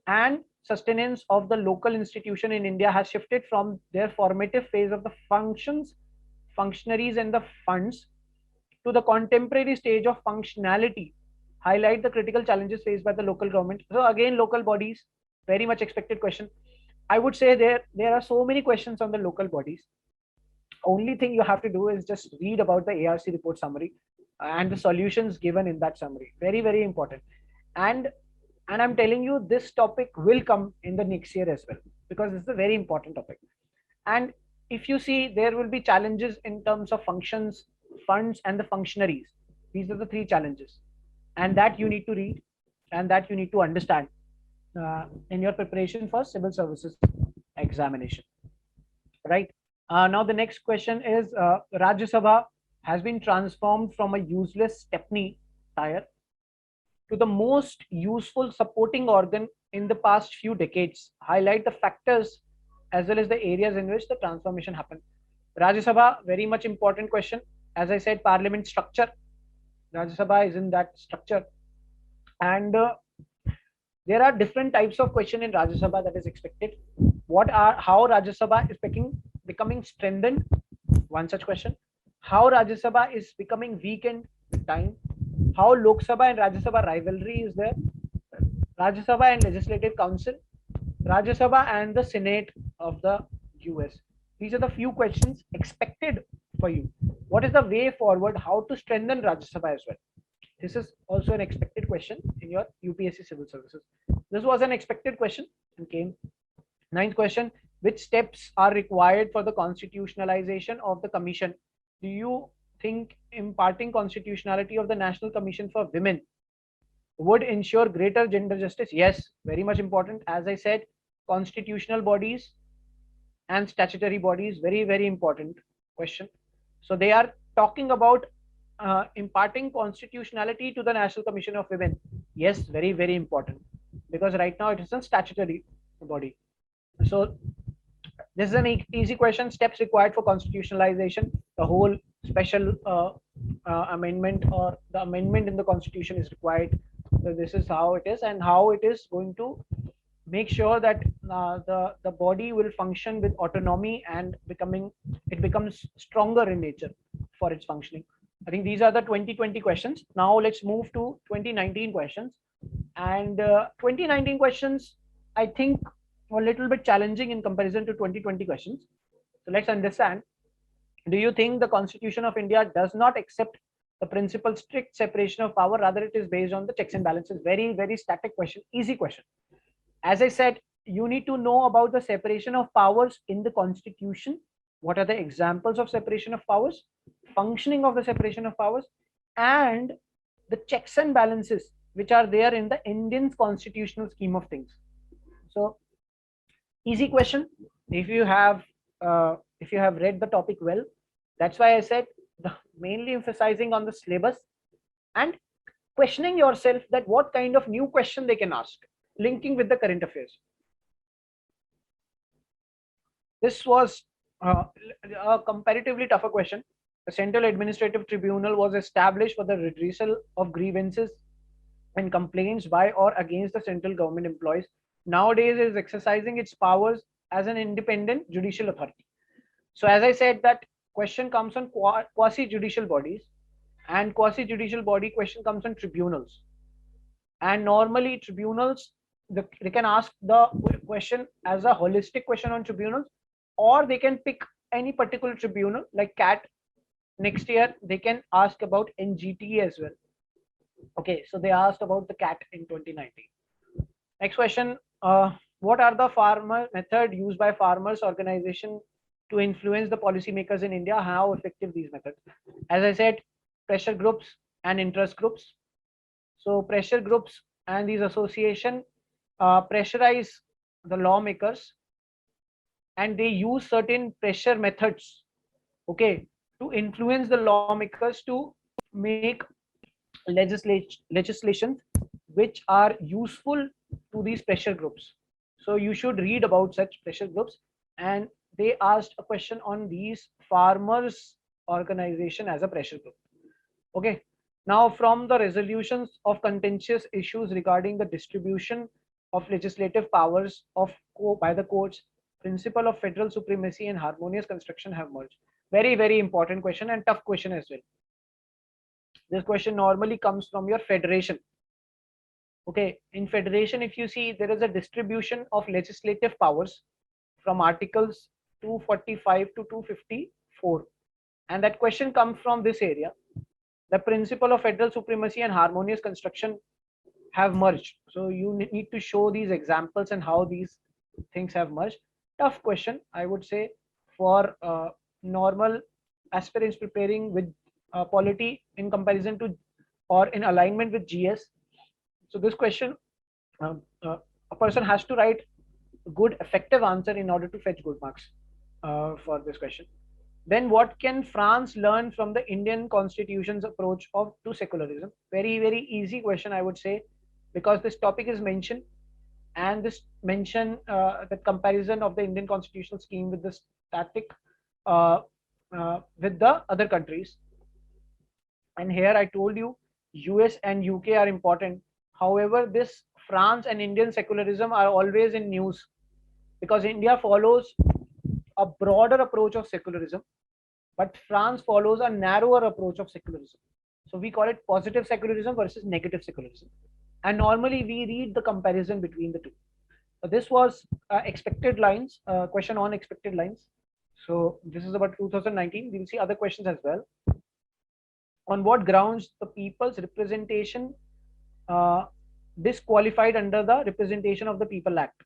and sustenance of the local institution in India has shifted from their formative phase of the functions, functionaries and the funds to the contemporary stage of functionality. Highlight the critical challenges faced by the local government. So again, local bodies, very much expected question. I would say there are so many questions on the local bodies. Only thing you have to do is just read about the ARC report summary and the solutions given in that summary. Very, very important. And I'm telling you, this topic will come in the next year as well, because it's a very important topic. And if you see, there will be challenges in terms of functions, funds, and the functionaries. These are the three challenges, and that you need to read and that you need to understand in your preparation for civil services examination. Right. Now the next question is, Rajya Sabha has been transformed from a useless Stepney tire to the most useful supporting organ in the past few decades. Highlight the factors as well as the areas in which the transformation happened. Rajya Sabha, very much important question. As I said, parliament structure. Rajya Sabha is in that structure. And there are different types of question in Rajya Sabha that is expected. How Rajya Sabha is becoming strengthened? One such question. How Rajya Sabha is becoming weakened with time? How Lok Sabha and Rajya Sabha rivalry is there? Rajya Sabha and Legislative Council, Rajya Sabha and the Senate of the US. These are the few questions expected for you. What is the way forward? How to strengthen Rajya Sabha as well? This is also an expected question in your UPSC Civil Services. This was an expected question and came. Ninth question, which steps are required for the constitutionalization of the commission? Do you think imparting constitutionality of the National Commission for Women would ensure greater gender justice? Yes, very much important. As I said, constitutional bodies and statutory bodies, very, very important question. So they are talking about imparting constitutionality to the National Commission of Women. Yes, very, very important, because right now it is a statutory body. So this is an easy question. Steps required for constitutionalization. The whole special amendment or the amendment in the constitution is required. So this is how it is, and how it is going to make sure that the body will function with autonomy and it becomes stronger in nature for its functioning. I think these are the 2020 questions. Now let's move to 2019 questions. And 2019 questions, I think, were a little bit challenging in comparison to 2020 questions. So let's understand. Do you think the Constitution of India does not accept the principle strict separation of power? Rather, it is based on the checks and balances. Very, very static question, easy question. As I said, you need to know about the separation of powers in the Constitution. What are the examples of separation of powers, functioning of the separation of powers, and the checks and balances which are there in the Indian constitutional scheme of things. So, easy question. If you have read the topic well, that's why I said mainly emphasizing on the syllabus and questioning yourself that what kind of new question they can ask, linking with the current affairs. This was a comparatively tougher question. The Central Administrative Tribunal was established for the redressal of grievances and complaints by or against the central government employees. Nowadays, it is exercising its powers as an independent judicial authority. So, as I said, that question comes on quasi-judicial bodies, and quasi-judicial body question comes on tribunals. And normally, tribunals, they can ask the question as a holistic question on tribunals, or they can pick any particular tribunal like CAT. Next year, they can ask about NGT as well. Okay, so they asked about the CAT in 2019. Next question, what are the farmer method used by farmers organization to influence the policymakers in India? How effective these methods? As I said, pressure groups and interest groups. So pressure groups and these association pressurize the lawmakers, and they use certain pressure methods, okay, to influence the lawmakers to make legislation which are useful to these pressure groups. So you should read about such pressure groups, and they asked a question on these farmers organization as a pressure group. Okay, now from the resolutions of contentious issues regarding the distribution of legislative powers by the courts, principle of federal supremacy and harmonious construction have merged. Very, very important question and tough question as well. This question normally comes from your federation. Okay, in federation, if you see, there is a distribution of legislative powers from articles 245 to 254, and that question comes from this area. The principle of federal supremacy and harmonious construction have merged. So you need to show these examples and how these things have merged. Tough question, I would say, for normal aspirants preparing with polity in comparison to or in alignment with GS. So this question, a person has to write a good effective answer in order to fetch good marks for this question. Then what can France learn from the Indian constitution's approach to secularism? Very, very easy question, I would say, because this topic is mentioned, and this mention the comparison of the Indian constitutional scheme with the static uh, with the other countries. And here I told you US and UK are important. However, this France and Indian secularism are always in news because India follows a broader approach of secularism, but France follows a narrower approach of secularism. So we call it positive secularism versus negative secularism. And normally we read the comparison between the two. So this was expected lines, question on expected lines. So this is about 2019. We will see other questions as well. On what grounds the people's representation uh, disqualified under the Representation of the People Act?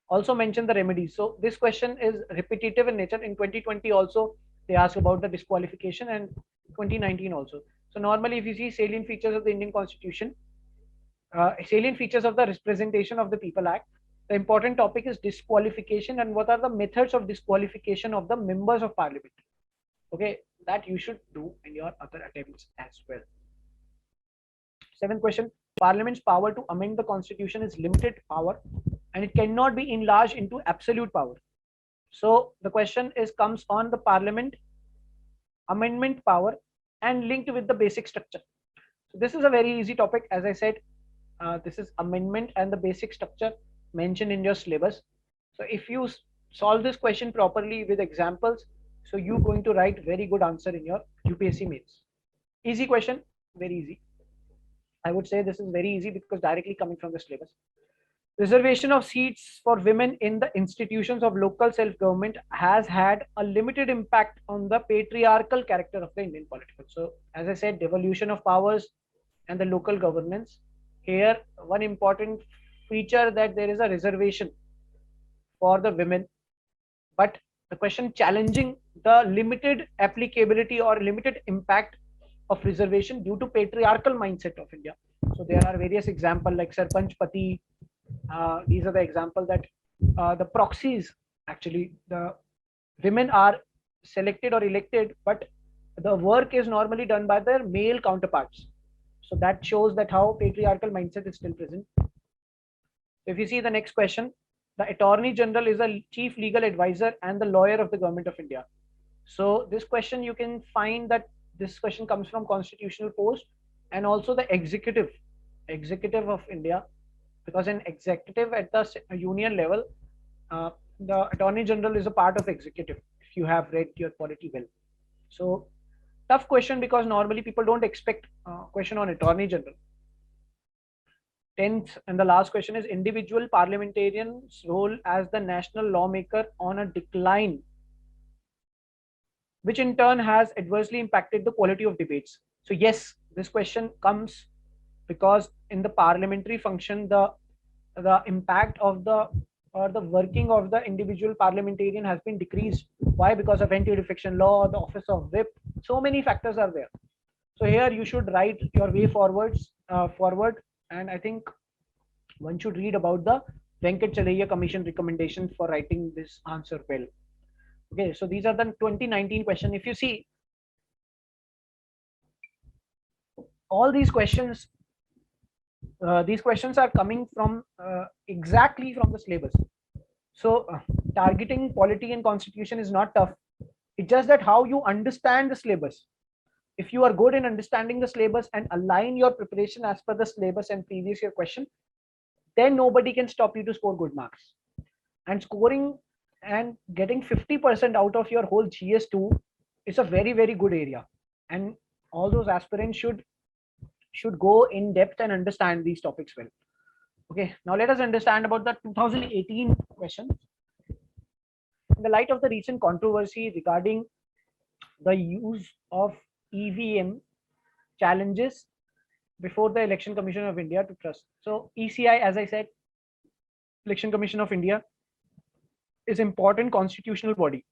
Also mention the remedies. So this question is repetitive in nature. In 2020 also they asked about the disqualification, and 2019 also. So normally if you see salient features of the Indian Constitution, salient features of the Representation of the People Act, the important topic is disqualification and what are the methods of disqualification of the members of parliament. Okay, that you should do in your other attempts as well. Seventh question, Parliament's power to amend the constitution is limited power and it cannot be enlarged into absolute power. So the question is comes on the Parliament amendment power and linked with the basic structure. So this is a very easy topic. As I said, this is amendment and the basic structure mentioned in your syllabus. So if you solve this question properly with examples, so you're going to write very good answer in your UPSC mains. Easy question, very easy. I would say this is very easy because directly coming from the syllabus. Reservation of seats for women in the institutions of local self-government has had a limited impact on the patriarchal character of the Indian political. So as I said, devolution of powers and the local governance. Here, one important feature that there is a reservation for the women, but the question challenging the limited applicability or limited impact of reservation due to patriarchal mindset of India. So there are various examples like Sarpanch Pati. These are the examples that the proxies, actually the women are selected or elected, but the work is normally done by their male counterparts. So that shows that how patriarchal mindset is still present. If you see the next question, the Attorney General is a chief legal advisor and the lawyer of the government of India. So this question, you can find that this question comes from constitutional post and also the executive of India, because in executive at the union level, the Attorney General is a part of executive, if you have read your polity well. So tough question because normally people don't expect question on Attorney General. 10th and the last question is individual parliamentarians' role as the national lawmaker on a decline, which in turn has adversely impacted the quality of debates. So yes, this question comes because in the parliamentary function, the impact of the or the working of the individual parliamentarian has been decreased. Why? Because of anti-defection law, the office of whip, so many factors are there. So here you should write your way forward, and I think one should read about the Venkat Chalaiya Commission recommendation for writing this answer well. Okay, so these are the 2019 question. If you see, all these questions are coming from exactly from the syllabus. So targeting polity and constitution is not tough. It's just that how you understand the syllabus. If you are good in understanding the syllabus and align your preparation as per the syllabus and previous year question, then nobody can stop you to score good marks. And scoring and getting 50% out of your whole GS2 is a very, very good area. And all those aspirants should go in depth and understand these topics well. Okay, now let us understand about the 2018 question. In the light of the recent controversy regarding the use of EVM challenges before the Election Commission of India to trust. So ECI, as I said, Election Commission of India is important constitutional body.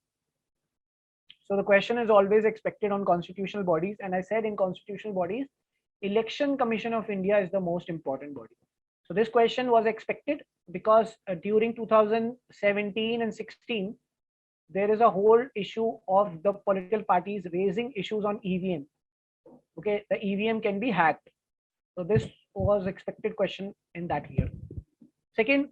So the question is always expected on constitutional bodies, and I said in constitutional bodies, Election Commission of India is the most important body. So this question was expected because during 2017 and 16, there is a whole issue of the political parties raising issues on EVM. Okay, the EVM can be hacked. So this was expected question in that year. Second,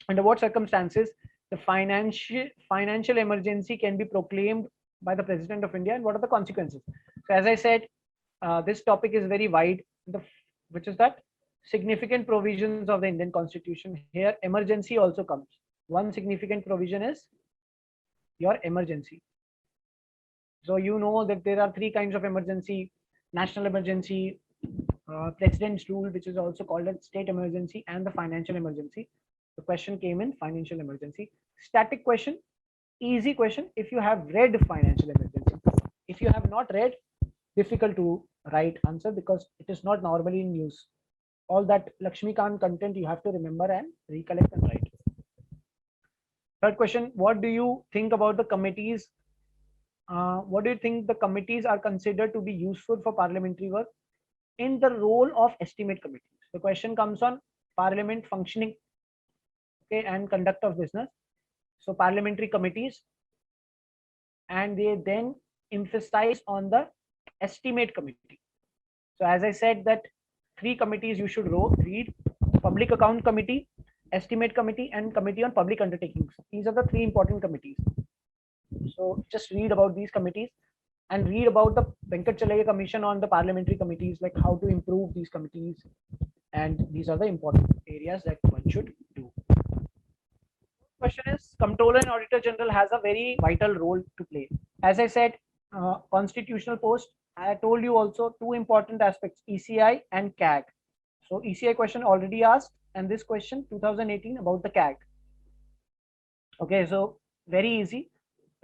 under what circumstances the financial emergency can be proclaimed by the President of India, and what are the consequences? So as I said, this topic is very wide, which is that significant provisions of the Indian Constitution. Here, emergency also comes. One significant provision is your emergency. So you know that there are three kinds of emergency: national emergency, president's rule, which is also called a state emergency, and the financial emergency. The question came in financial emergency. Static question, easy question if you have read financial emergency. If you have not read, difficult to write answer because it is not normally in news. All that Lakshmikant content you have to remember and recollect and write. Third question, what do you think about the committees? What do you think the committees are considered to be useful for parliamentary work in the role of estimate committees? The question comes on parliament functioning, okay, and conduct of business. So parliamentary committees, and they then emphasize on the estimate committee. So as I said that three committees you should read: Public Account Committee, Estimate Committee, and Committee on Public Undertakings. These are the three important committees. So just read about these committees and read about the Venkat Chalaya Commission on the parliamentary committees, like how to improve these committees. And these are the important areas that one should do. Question is, Comptroller and Auditor General has a very vital role to play. As I said, constitutional post, I told you also two important aspects, ECI and CAG. So ECI question already asked, and this question 2018 about the CAG. Okay, so very easy.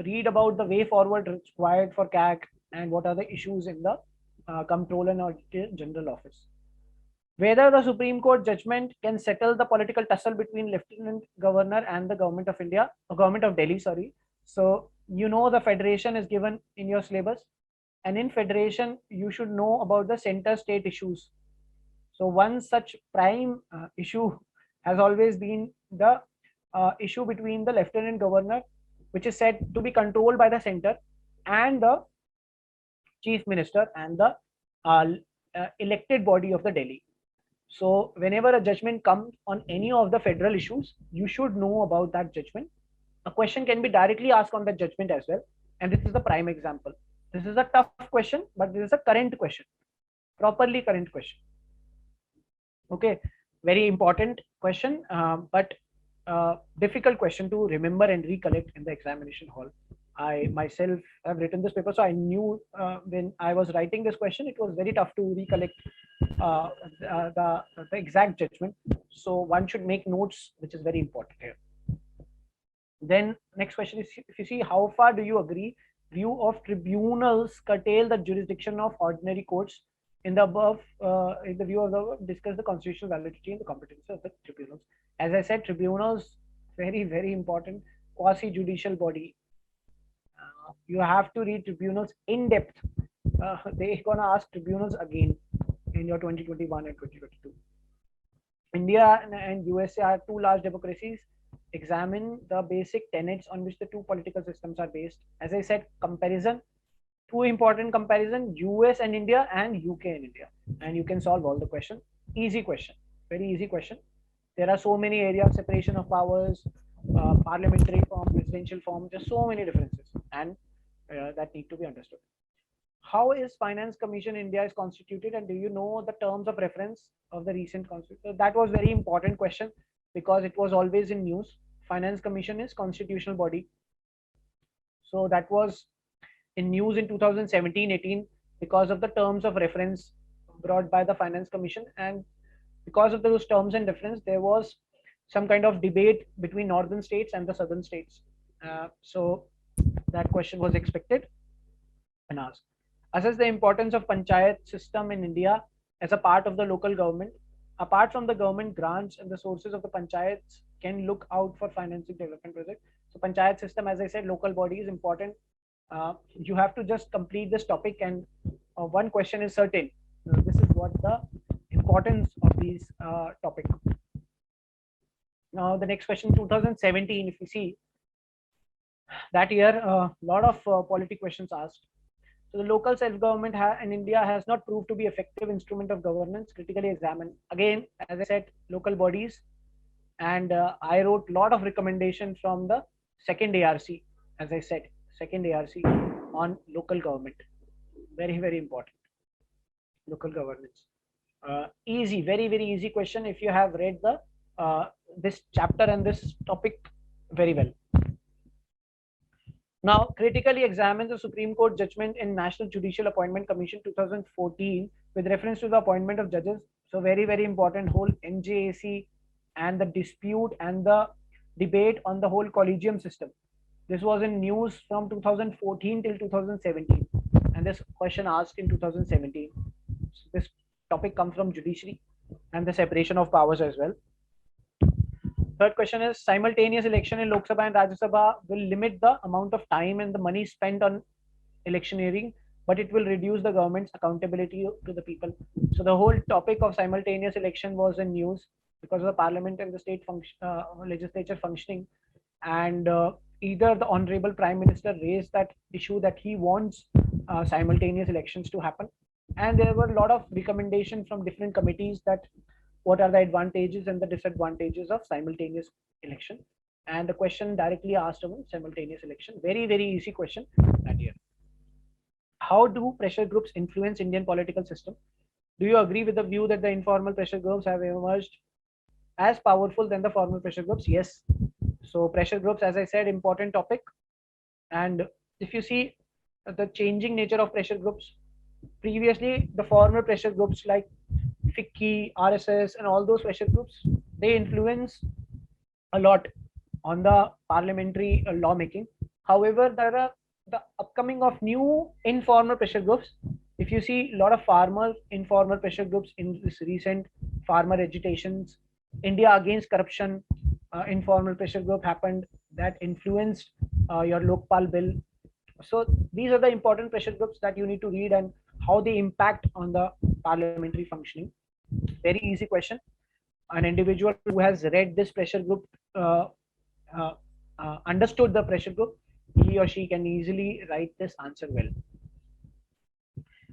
Read about the way forward required for CAG and what are the issues in the Comptroller and Auditor General office. Whether the Supreme Court judgment can settle the political tussle between Lieutenant Governor and the Government of India, or Government of Delhi, sorry. So you know the federation is given in your syllabus, and in federation you should know about the center-state issues. So one such prime issue has always been the issue between the Lieutenant Governor, which is said to be controlled by the center, and the Chief Minister and the elected body of the Delhi. So whenever a judgment comes on any of the federal issues, you should know about that judgment. A question can be directly asked on the judgment as well. And this is the prime example. This is a tough question, but this is a current question, properly current question. Okay, very important question, but difficult question to remember and recollect in the examination hall. I myself have written this paper, so I knew when I was writing this question, it was very tough to recollect the exact judgment. So one should make notes, which is very important here. Then next question is, if you see, how far do you agree view of tribunals curtail the jurisdiction of ordinary courts? In the above, in the view of the discuss the constitutional validity and the competence of the tribunals. As I said, tribunals very, very important quasi-judicial body. You have to read tribunals in depth. They're gonna ask tribunals again in your 2021 and 2022. India and USA are two large democracies. Examine the basic tenets on which the two political systems are based. As I said, comparison. Two important comparison: US and India and UK and India, and you can solve all the question. Easy question, very easy question. There are so many areas: separation of powers, parliamentary form, presidential form. There's so many differences, and that need to be understood. How is Finance Commission India is constituted, and do you know the terms of reference of the recent constitution? That was very important question because it was always in news. Finance Commission is constitutional body, so that was in news in 2017-18 because of the terms of reference brought by the Finance Commission, and because of those terms and reference, there was some kind of debate between northern states and the southern states. So that question was expected and asked. Assess the importance of panchayat system in India as a part of the local government. Apart from the government grants and the sources of the panchayats can look out for financing development projects. So panchayat system, as I said, local body is important. You have to just complete this topic, and one question is certain. This is what the importance of these topic. Now the next question, 2017, if you see, That year, a lot of polity questions asked. So the local self-government in India has not proved to be effective instrument of governance. Critically examined. Again, as I said, local bodies, and I wrote a lot of recommendations from the second ARC. As I said, second ARC on local government. Very, very important. Local governance. Easy, very, very easy question if you have read the this chapter and this topic very well. Now, critically examine the Supreme Court judgment in National Judicial Appointment Commission 2014 with reference to the appointment of judges. So very, very important whole NJAC and the dispute and the debate on the whole collegium system. This was in news from 2014 till 2017, and this question asked in 2017. So this topic comes from judiciary and the separation of powers as well. Third question is simultaneous election in Lok Sabha and Rajya Sabha will limit the amount of time and the money spent on electioneering, but it will reduce the government's accountability to the people. So the whole topic of simultaneous election was in news because of the parliament and the state legislature functioning, and either the honorable prime minister raised that issue that he wants simultaneous elections to happen, and there were a lot of recommendations from different committees that what are the advantages and the disadvantages of simultaneous election, and the question directly asked about simultaneous election. Very, very easy question that year. How do pressure groups influence Indian political system? Do you agree with the view that the informal pressure groups have emerged as powerful than the formal pressure groups? Yes. So pressure groups, as I said, important topic. And if you see the changing nature of pressure groups, previously the formal pressure groups like FICCI, RSS, and all those pressure groups, they influence a lot on the parliamentary lawmaking. However, there are the upcoming of new informal pressure groups. If you see a lot of farmer informal pressure groups in this recent farmer agitations, India against corruption informal pressure group happened that influenced your Lokpal bill. So these are the important pressure groups that you need to read and how they impact on the parliamentary functioning. Very easy question. An individual who has read this pressure group, understood the pressure group, he or she can easily write this answer well.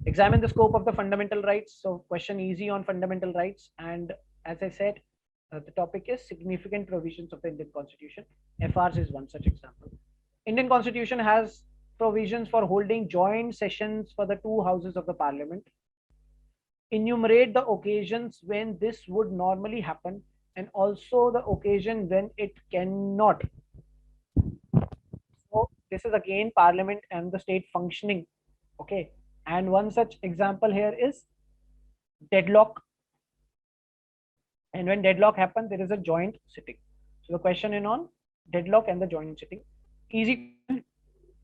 Examine the scope of the fundamental rights. So question easy on fundamental rights. And as I said, the topic is significant provisions of the Indian Constitution. FRs is one such example. Indian Constitution has provisions for holding joint sessions for the two houses of the parliament. Enumerate the occasions when this would normally happen and also the occasion when it cannot. So this is again parliament and the state functioning. Okay. And one such example here is deadlock. And when deadlock happens, there is a joint sitting. So the question is on deadlock and the joint sitting. Easy.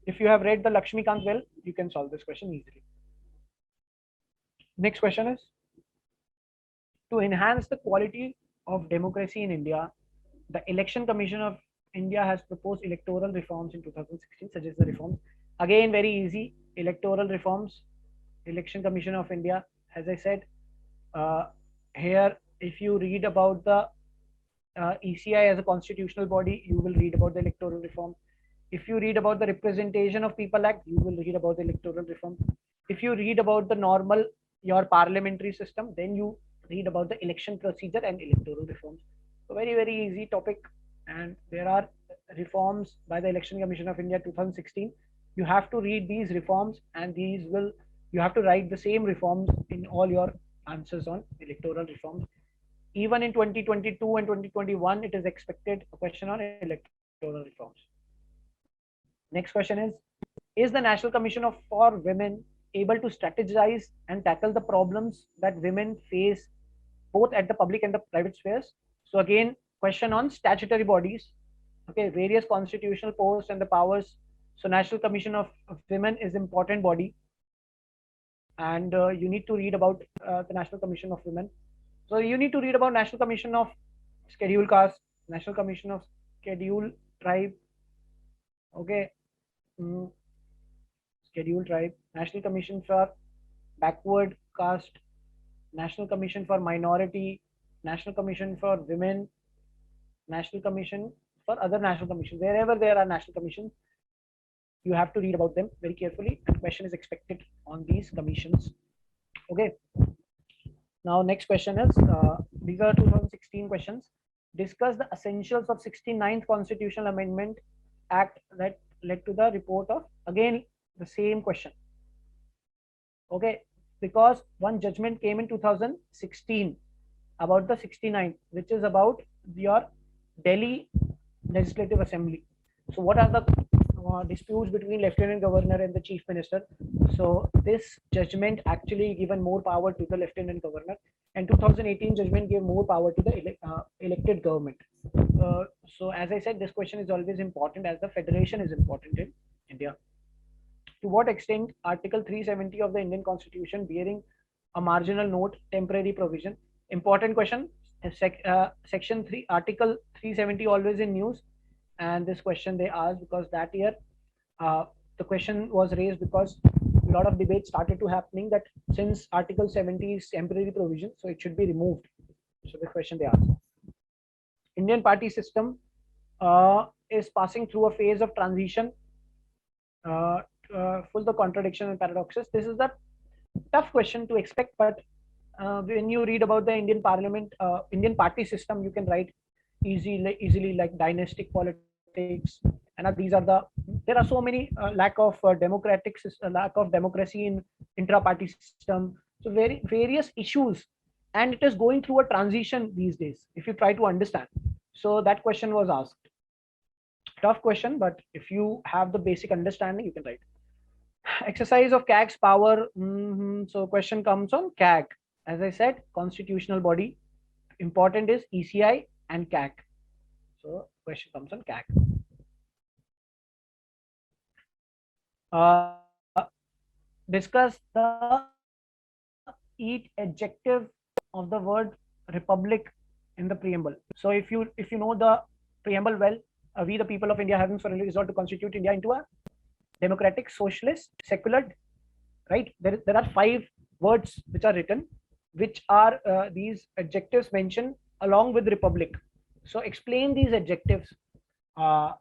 If you have read the Lakshmikant well, you can solve this question easily. Next question is, to enhance the quality of democracy in India, the Election Commission of India has proposed electoral reforms in 2016. Suggest the reforms. Again, very easy. Electoral reforms. Election Commission of India. As I said, here, if you read about the ECI as a constitutional body, you will read about the electoral reform. If you read about the Representation of People Act, you will read about the electoral reform. If you read about the normal, your parliamentary system, then you read about the election procedure and electoral reforms. So very, very easy topic. And there are reforms by the Election Commission of India 2016. You have to read these reforms and these will, you have to write the same reforms in all your answers on electoral reforms. Even in 2022 and 2021, it is expected a question on electoral reforms. Next question is the National Commission for Women able to strategize and tackle the problems that women face both at the public and the private spheres? So again, question on statutory bodies, okay, various constitutional posts and the powers. So National Commission of Women is important body, and you need to read about the National Commission of Women. So you need to read about National Commission of Scheduled Caste, National Commission of Scheduled Tribe, okay, Scheduled Tribe, National Commission for Backward Caste, National Commission for Minority, National Commission for Women, National Commission for other national commissions. Wherever there are national commissions, You have to read about them very carefully, and question is expected on these commissions. Okay. Now, next question is, these are 2016 questions. Discuss the essentials of 69th Constitutional Amendment Act that led to the report of, again, the same question. Okay, because one judgment came in 2016 about the 69th, which is about your Delhi Legislative Assembly. So what are the disputes between Lieutenant Governor and the Chief Minister? So this judgment actually given more power to the Lieutenant Governor, and 2018 judgment gave more power to the elected government. So as I said, this question is always important as the federation is important in India. To what extent Article 370 of the Indian Constitution bearing a marginal note temporary provision? Important question. Section 3, Article 370 always in news, and this question they asked because that year the question was raised because a lot of debate started to happening that since Article 70 is temporary provision, so it should be removed. So the question they asked. Indian party system is passing through a phase of transition, full of contradiction and paradoxes. This is the tough question to expect, but when you read about the Indian Parliament, Indian party system, you can write easily like dynastic politics, and these are the, there are so many lack of lack of democracy in intra-party system, so various issues, and it is going through a transition these days if you try to understand. So that question was asked. Tough question, but if you have the basic understanding, you can write. Exercise of CAG's power. So question comes on CAG. As I said, constitutional body. Important is ECI and CAG. So question comes on CAG. Discuss the each adjective of the word republic in the preamble. So if you know the preamble well, we the people of India having solemnly resolved to constitute India into a democratic, socialist, secular, right? There are 5 words which are written, which are these adjectives mentioned along with republic. So explain these adjectives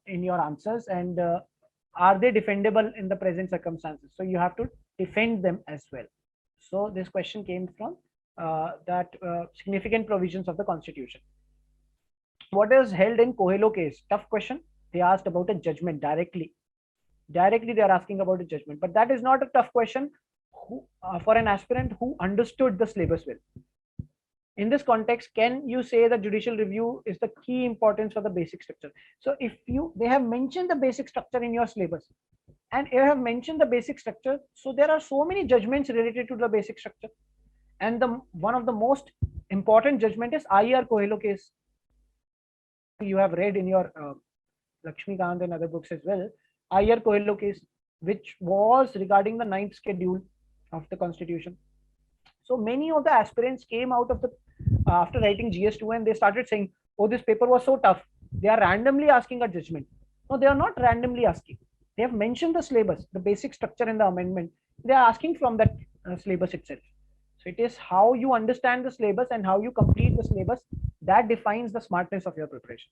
in your answers, and are they defendable in the present circumstances? So you have to defend them as well. So this question came from that significant provisions of the Constitution. What is held in Coelho case? Tough question. They asked about a judgment directly. Directly they are asking about a judgment, but that is not a tough question for an aspirant who understood the syllabus well. In this context, can you say that judicial review is the key importance for the basic structure? So if they have mentioned the basic structure in your syllabus, and you have mentioned the basic structure, so there are so many judgments related to the basic structure, and one of the most important judgment is IR Coelho case. You have read in your Lakshmikant and other books as well, IR Coelho case, which was regarding the 9th schedule of the Constitution. So many of the aspirants came out of the after writing GS2 and they started saying, oh, this paper was so tough. They are randomly asking a judgment. No, they are not randomly asking. They have mentioned the syllabus, the basic structure in the amendment. They are asking from that syllabus itself. So it is how you understand the syllabus and how you complete the syllabus that defines the smartness of your preparation.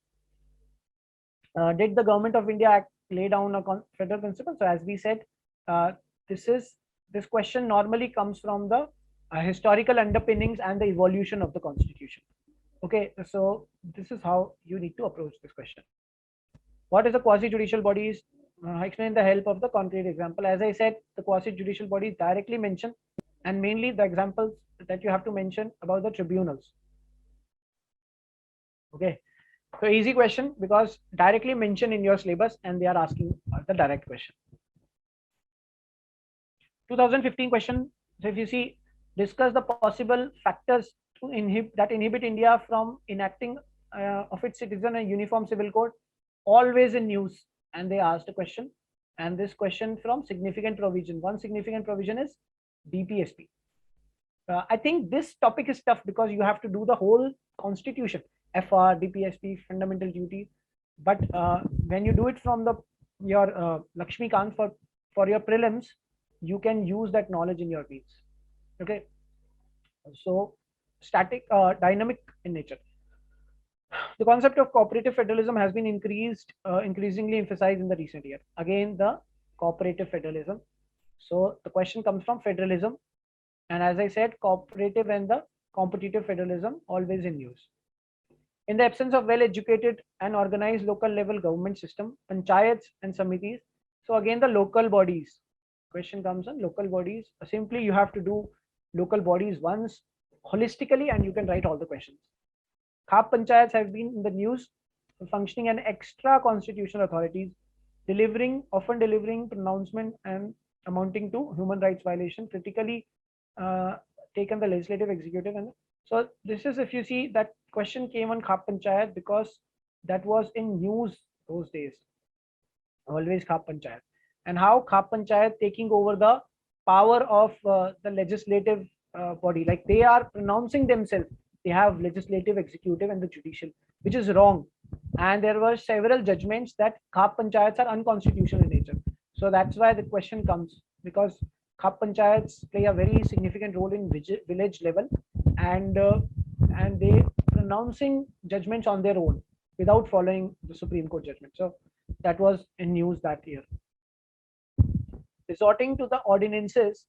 Did the Government of India Act lay down a federal principle? So as we said, this question normally comes from the historical underpinnings and the evolution of the Constitution. Okay, so this is how you need to approach this question. What is the quasi-judicial bodies? Explain the help of the concrete example. As I said, the quasi-judicial bodies directly mentioned, and mainly the examples that you have to mention about the tribunals. Okay, so easy question because directly mentioned in your syllabus and they are asking the direct question. 2015 question. So if you see, discuss the possible factors to inhibit India from enacting of its citizen a uniform civil code. Always in news, and they asked a question, and this question from significant provision. One significant provision is DPSP. I think this topic is tough because you have to do the whole Constitution, FR, DPSP, fundamental duty. But when you do it from your Lakshmikant for your prelims, you can use that knowledge in your fields. Okay, so static, dynamic in nature. The concept of cooperative federalism has been increasingly emphasized in the recent year. Again, the cooperative federalism. So the question comes from federalism, and as I said, cooperative and the competitive federalism always in use. In the absence of well-educated and organized local level government system, panchayats and samitis. So again, the local bodies. Question comes on local bodies. Simply, you have to do local bodies once holistically, and you can write all the questions. Khap panchayats have been in the news, functioning as extra constitutional authorities, often delivering pronouncement and amounting to human rights violation, critically taken the legislative, executive, and so this is, if you see, that question came on Khap Panchayat because that was in news those days. Always Khap Panchayat, and how Khap Panchayat taking over the power of the legislative body, like they are pronouncing themselves. They have legislative, executive, and the judicial, which is wrong. And there were several judgments that Khap Panchayats are unconstitutional in nature. So that's why the question comes, because Khap Panchayats play a very significant role in village level, and they pronouncing judgments on their own without following the Supreme Court judgment. So that was in news that year. Resorting to the ordinances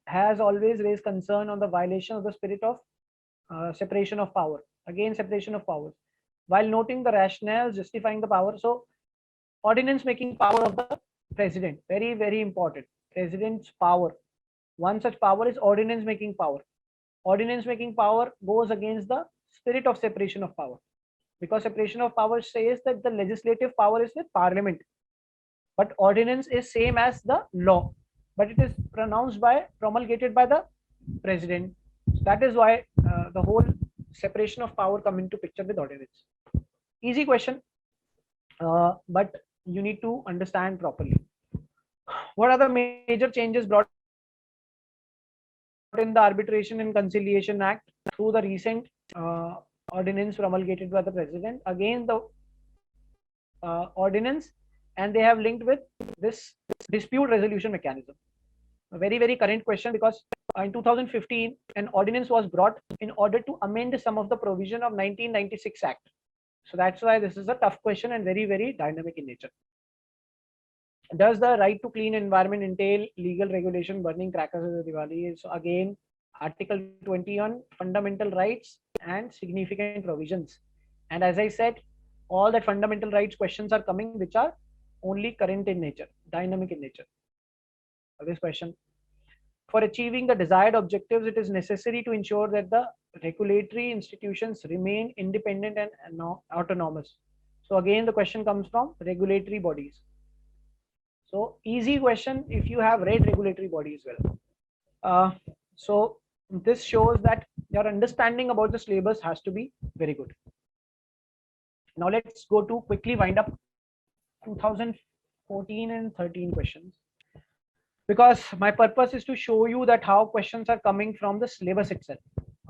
has always raised concern on the violation of the spirit of separation of power. Again, separation of powers, while noting the rationales justifying the power. So ordinance making power of the president, very, very important. President's power, one such power is ordinance making power. Ordinance making power goes against the spirit of separation of power, because separation of power says that the legislative power is with parliament, but ordinance is same as the law, but it is promulgated by the president. So that is why the whole separation of power come into picture with ordinance. Easy question, but you need to understand properly. What are the major changes brought in the Arbitration and Conciliation Act through the recent ordinance promulgated by the president? Again, the ordinance, and they have linked with this dispute resolution mechanism. A very, very current question, because in 2015 an ordinance was brought in order to amend some of the provision of 1996 Act. So that's why this is a tough question and very, very dynamic in nature. Does the right to clean environment entail legal regulation burning crackers as a Diwali? So again, Article 21, fundamental rights and significant provisions. And as I said, all that fundamental rights questions are coming, which are only current in nature, dynamic in nature. This question. For achieving the desired objectives, it is necessary to ensure that the regulatory institutions remain independent and autonomous. So again, the question comes from regulatory bodies. So easy question if you have read regulatory bodies well. So this shows that your understanding about the syllabus has to be very good. Now let's go to quickly wind up 2014 and 13 questions, because my purpose is to show you that how questions are coming from the syllabus itself.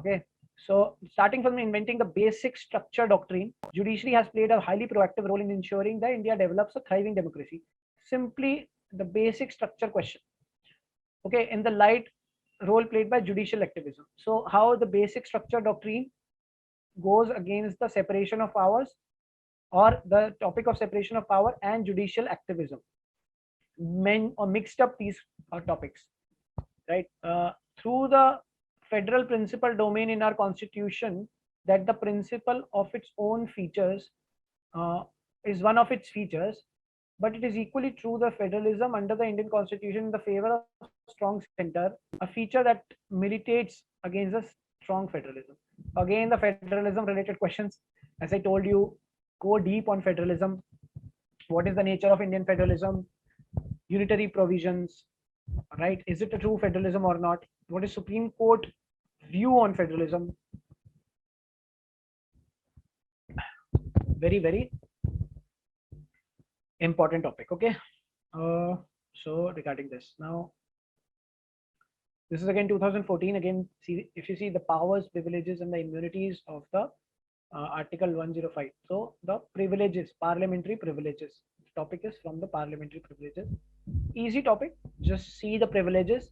Okay, so starting from inventing the basic structure doctrine, judiciary has played a highly proactive role in ensuring that India develops a thriving democracy. Simply the basic structure question. Okay, in the light role played by judicial activism. So how the basic structure doctrine goes against the separation of powers, or the topic of separation of power and judicial activism, mixed up these topics, right? Through the federal principal domain in our constitution, that the principle of its own features is one of its features, but it is equally true the federalism under the Indian constitution in the favor of strong center, a feature that militates against a strong federalism. Again, the federalism related questions, as I told you, go deep on federalism. What is the nature of Indian federalism? Unitary provisions, right? Is it a true federalism or not? What is Supreme Court view on federalism? Very, very important topic. Okay, so regarding this, now this is again 2014. Again, see, if you see the powers, privileges, and the immunities of the Article 105. So the privileges, parliamentary privileges. The topic is from the parliamentary privileges. Easy topic. Just see the privileges,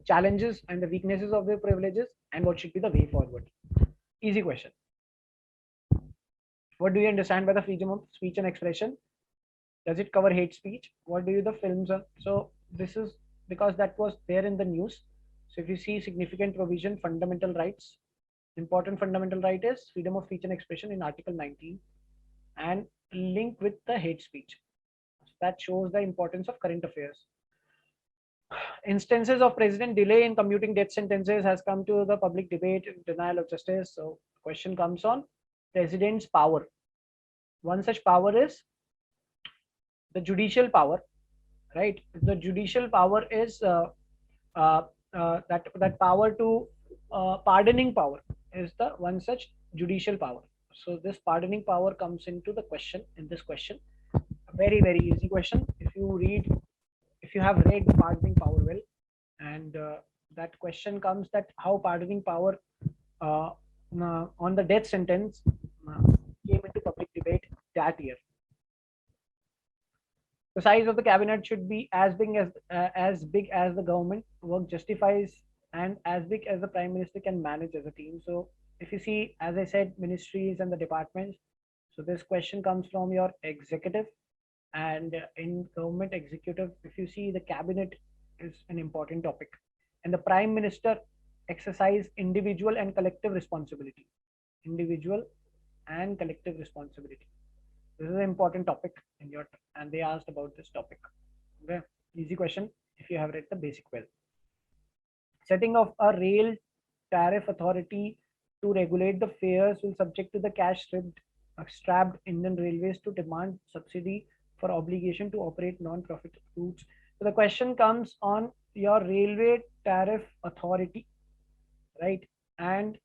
challenges, and the weaknesses of the privileges, and what should be the way forward. Easy question. What do you understand by the freedom of speech and expression? Does it cover hate speech? What do the films are? So this is because that was there in the news. So if you see significant provision, fundamental rights, important fundamental right is freedom of speech and expression in Article 19, and link with the hate speech. So that shows the importance of current affairs. Instances of president delay in commuting death sentences has come to the public debate, denial of justice. So question comes on president's power. One such power is the judicial power, right? The judicial power is that power to pardoning power is the one such judicial power. So this pardoning power comes into the question in this question. A very easy question. If you have read the pardoning power well, and that question comes that how pardoning power uh, on the death sentence came into public debate that year. The size of the cabinet should be as big as the government work justifies, and as big as the prime minister can manage as a team. So if you see, as I said, ministries and the departments. So this question comes from your executive, and in government executive, if you see, the cabinet is an important topic, and the prime minister exercise individual and collective responsibility. Individual and collective responsibility. This is an important topic in your, and they asked about this topic. Okay, easy question if you have read the basic well. Setting of a rail tariff authority to regulate the fares will subject to the cash strapped Indian Railways to demand subsidy for obligation to operate non-profit routes. So the question comes on your railway tariff authority, right, and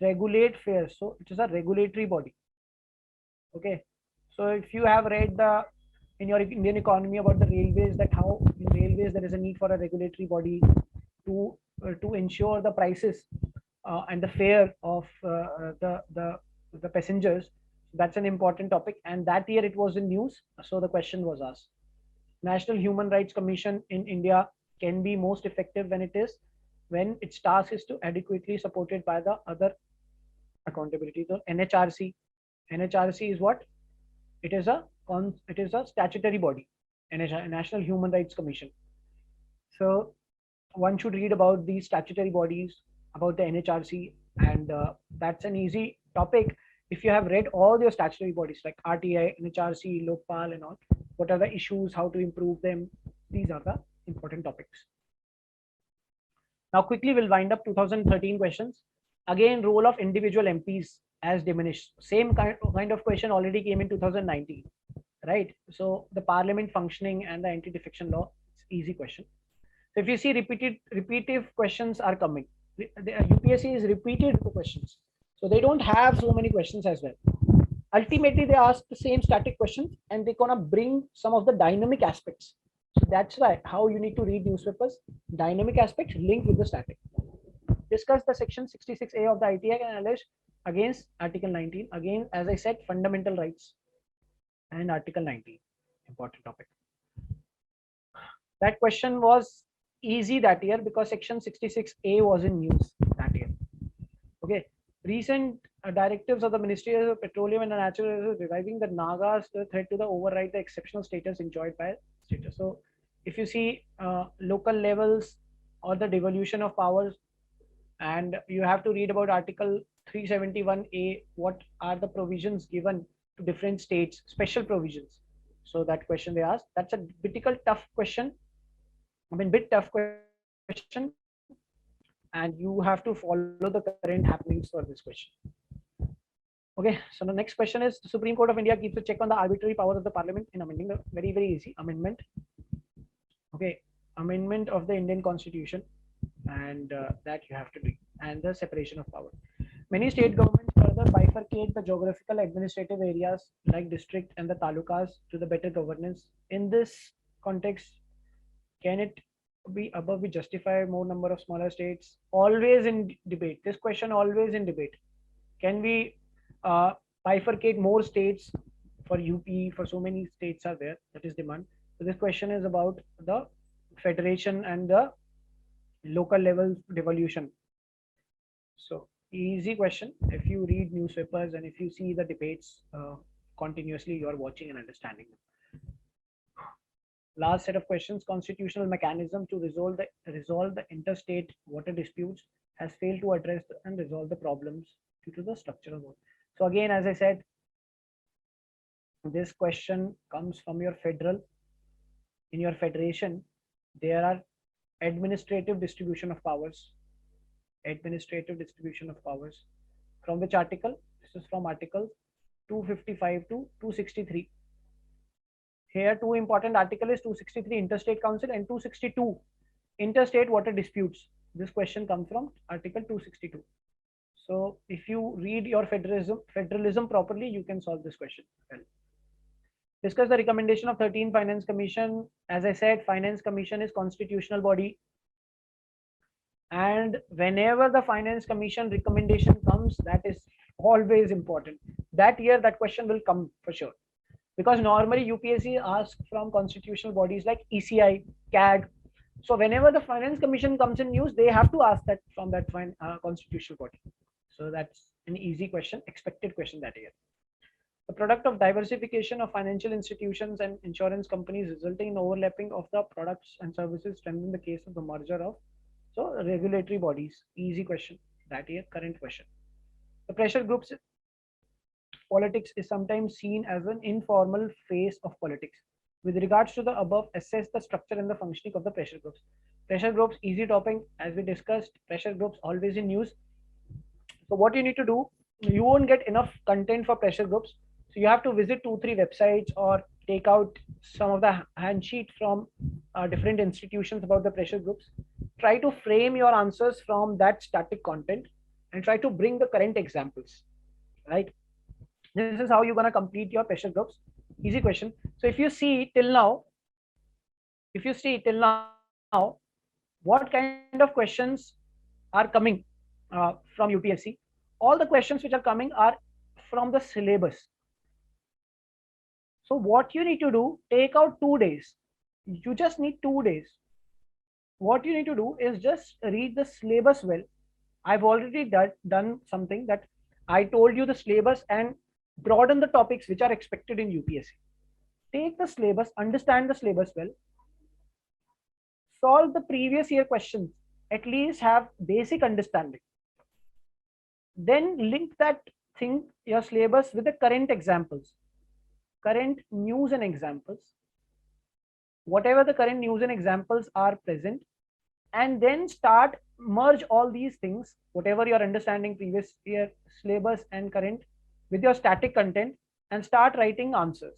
regulate fares. So it is a regulatory body. Okay, so if you have read the in your Indian economy about the railways, that how in railways there is a need for a regulatory body to ensure the prices and the fare of the passengers. That's an important topic, and that year it was in news. So the question was asked. National Human Rights Commission in India can be most effective when its task is to adequately supported by the other accountability. So NHRC is what? It is a statutory body, National Human Rights Commission. So one should read about these statutory bodies, about the NHRC, and that's an easy topic. If you have read all your statutory bodies like RTI, NHRC, Lokpal, and all, what are the issues, how to improve them? These are the important topics. Now, quickly, we'll wind up 2013 questions. Again, role of individual MPs has diminished. Same kind of question already came in 2019, right? So the parliament functioning and the anti-defection law, it's easy question. So if you see repetitive questions are coming. The UPSC is repeated questions. So they don't have so many questions as well. Ultimately, they ask the same static questions and they're gonna bring some of the dynamic aspects. So that's why how you need to read newspapers. Dynamic aspects linked with the static. Discuss the section 66A of the ITI and allege against Article 19. Again, as I said, fundamental rights and Article 19. Important topic. That question was easy that year because section 66A was in news that year. Okay. Recent directives of the Ministry of Petroleum and Natural Resources reviving the Nagas threat to the override the exceptional status enjoyed by status. So if you see local levels or the devolution of powers, and you have to read about Article 371A, what are the provisions given to different states, special provisions. So that question they asked, that's a tough question. I mean, bit tough question, and you have to follow the current happenings for this question. Okay, so the next question is: the Supreme Court of India keeps a check on the arbitrary powers of the Parliament in amending the very easy amendment. Okay, amendment of the Indian Constitution, and that you have to do, and the separation of power. Many state governments further bifurcate the geographical administrative areas like district and the talukas to the better governance. In this context, can it be above we justify more number of smaller states? Always in debate. This question always in debate. Can we bifurcate more states for UP? For so many states are there. That is demand. So this question is about the federation and the local level devolution. So easy question. If you read newspapers and if you see the debates continuously, you are watching and understanding them. Last set of questions, constitutional mechanism to resolve the interstate water disputes has failed to address and resolve the problems due to the structure of work. So again, as I said, this question comes from your federal. In your federation, there are administrative distribution of powers. Administrative distribution of powers. From which article? This is from article 255 to 263. Here, two important article is 263 Interstate Council and 262 Interstate Water Disputes. This question comes from article 262. So if you read your federalism properly, you can solve this question well. Discuss the recommendation of 13 Finance Commission. As I said, Finance Commission is constitutional body. And whenever the Finance Commission recommendation comes, that is always important. That year, that question will come for sure. Because normally UPSC asks from constitutional bodies like ECI, CAG. So whenever the Finance Commission comes in news, they have to ask that from that constitutional body. So that's an easy question, expected question that year. The product of diversification of financial institutions and insurance companies resulting in overlapping of the products and services strengthen the case of the merger of regulatory bodies. Easy question that year, current question. The pressure groups politics is sometimes seen as an informal phase of politics. With regards to the above, assess the structure and the functioning of the pressure groups. Pressure groups, easy topic, as we discussed, pressure groups always in news. So what you need to do, you won't get enough content for pressure groups. So you have to visit 2-3 websites or take out some of the handsheet from different institutions about the pressure groups. Try to frame your answers from that static content and try to bring the current examples, right? This is how you're going to complete your pressure groups. Easy question. So if you see till now, what kind of questions are coming from UPSC? All the questions which are coming are from the syllabus. So what you need to do, take out 2 days. You just need 2 days. What you need to do is just read the syllabus well. I've already done something that I told you the syllabus and broaden the topics which are expected in UPSC. Take the syllabus, understand the syllabus well, solve the previous year questions, at least have basic understanding. Then link that thing, your syllabus, with the current examples, current news and examples, whatever the current news and examples are present, and then start merge all these things, whatever you're understanding previous year syllabus and current, with your static content and start writing answers.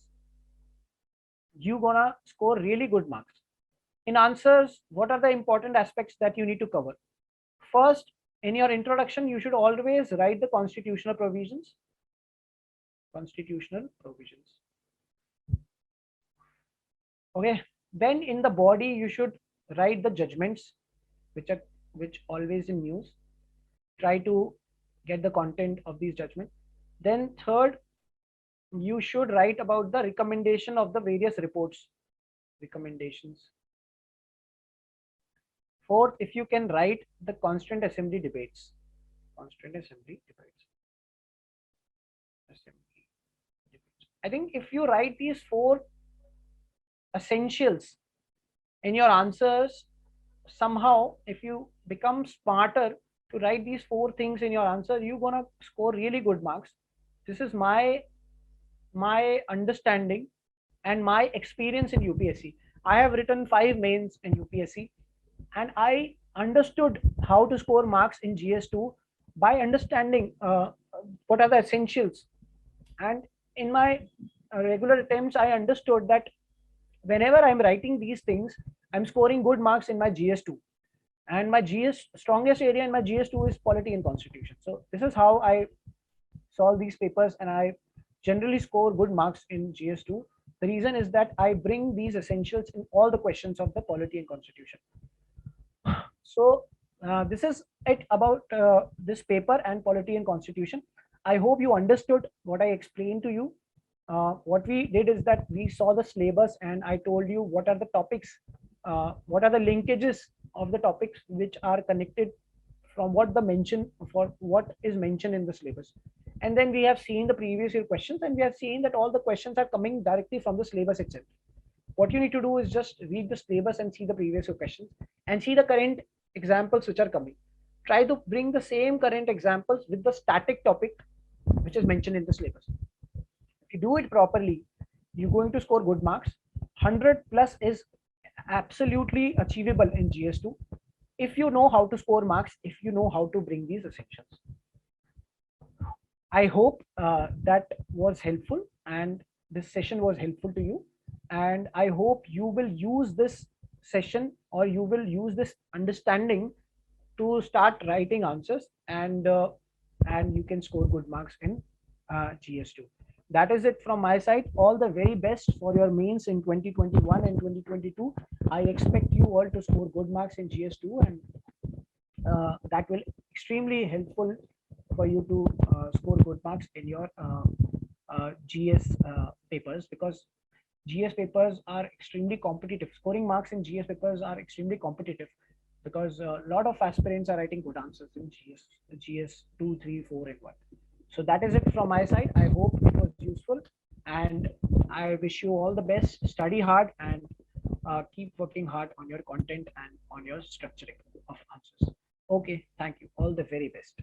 You're gonna score really good marks. In answers, what are the important aspects that you need to cover? First, in your introduction, you should always write the constitutional provisions. Constitutional provisions. Okay. Then in the body, you should write the judgments, which always in news. Try to get the content of these judgments. Then third, you should write about the recommendation of the various reports. Recommendations. Fourth, if you can write the Constituent Assembly debates. Constituent Assembly debates. I think if you write these 4 essentials in your answers, somehow if you become smarter to write these 4 things in your answer, you're gonna score really good marks. This is my understanding and my experience in UPSC. I have written 5 mains in UPSC, and I understood how to score marks in GS2 by understanding what are the essentials. And in my regular attempts, I understood that whenever I'm writing these things, I'm scoring good marks in my GS2. And my strongest area in my GS2 is polity and constitution. So this is how I solve these papers, and I generally score good marks in GS2. The reason is that I bring these essentials in all the questions of the polity and constitution. So this is it about this paper and polity and constitution. I hope you understood what I explained to you. What we did is that we saw the syllabus and I told you what are the topics, what are the linkages of the topics which are connected from what is mentioned in the syllabus. And then we have seen the previous year questions, and we have seen that all the questions are coming directly from the syllabus itself. what you need to do is just read the syllabus and see the previous questions and see the current examples which are coming. Try to bring the same current examples with the static topic which is mentioned in the syllabus. If you do it properly, you're going to score good marks. 100 plus is absolutely achievable in GS2 if you know how to score marks, if you know how to bring these essentials. I hope that was helpful and this session was helpful to you. And I hope you will use this session or you will use this understanding to start writing answers and you can score good marks in GS2. That is it from my side. All the very best for your mains in 2021 and 2022. I expect you all to score good marks in GS2 and that will extremely helpful for you to score good marks in your GS papers, because GS papers are extremely competitive. Scoring marks in GS papers are extremely competitive because a lot of aspirants are writing good answers in GS 2, 3, 4, and 1. So that is it from my side. I hope it was useful and I wish you all the best. Study hard and keep working hard on your content and on your structuring of answers. Okay, thank you. All the very best.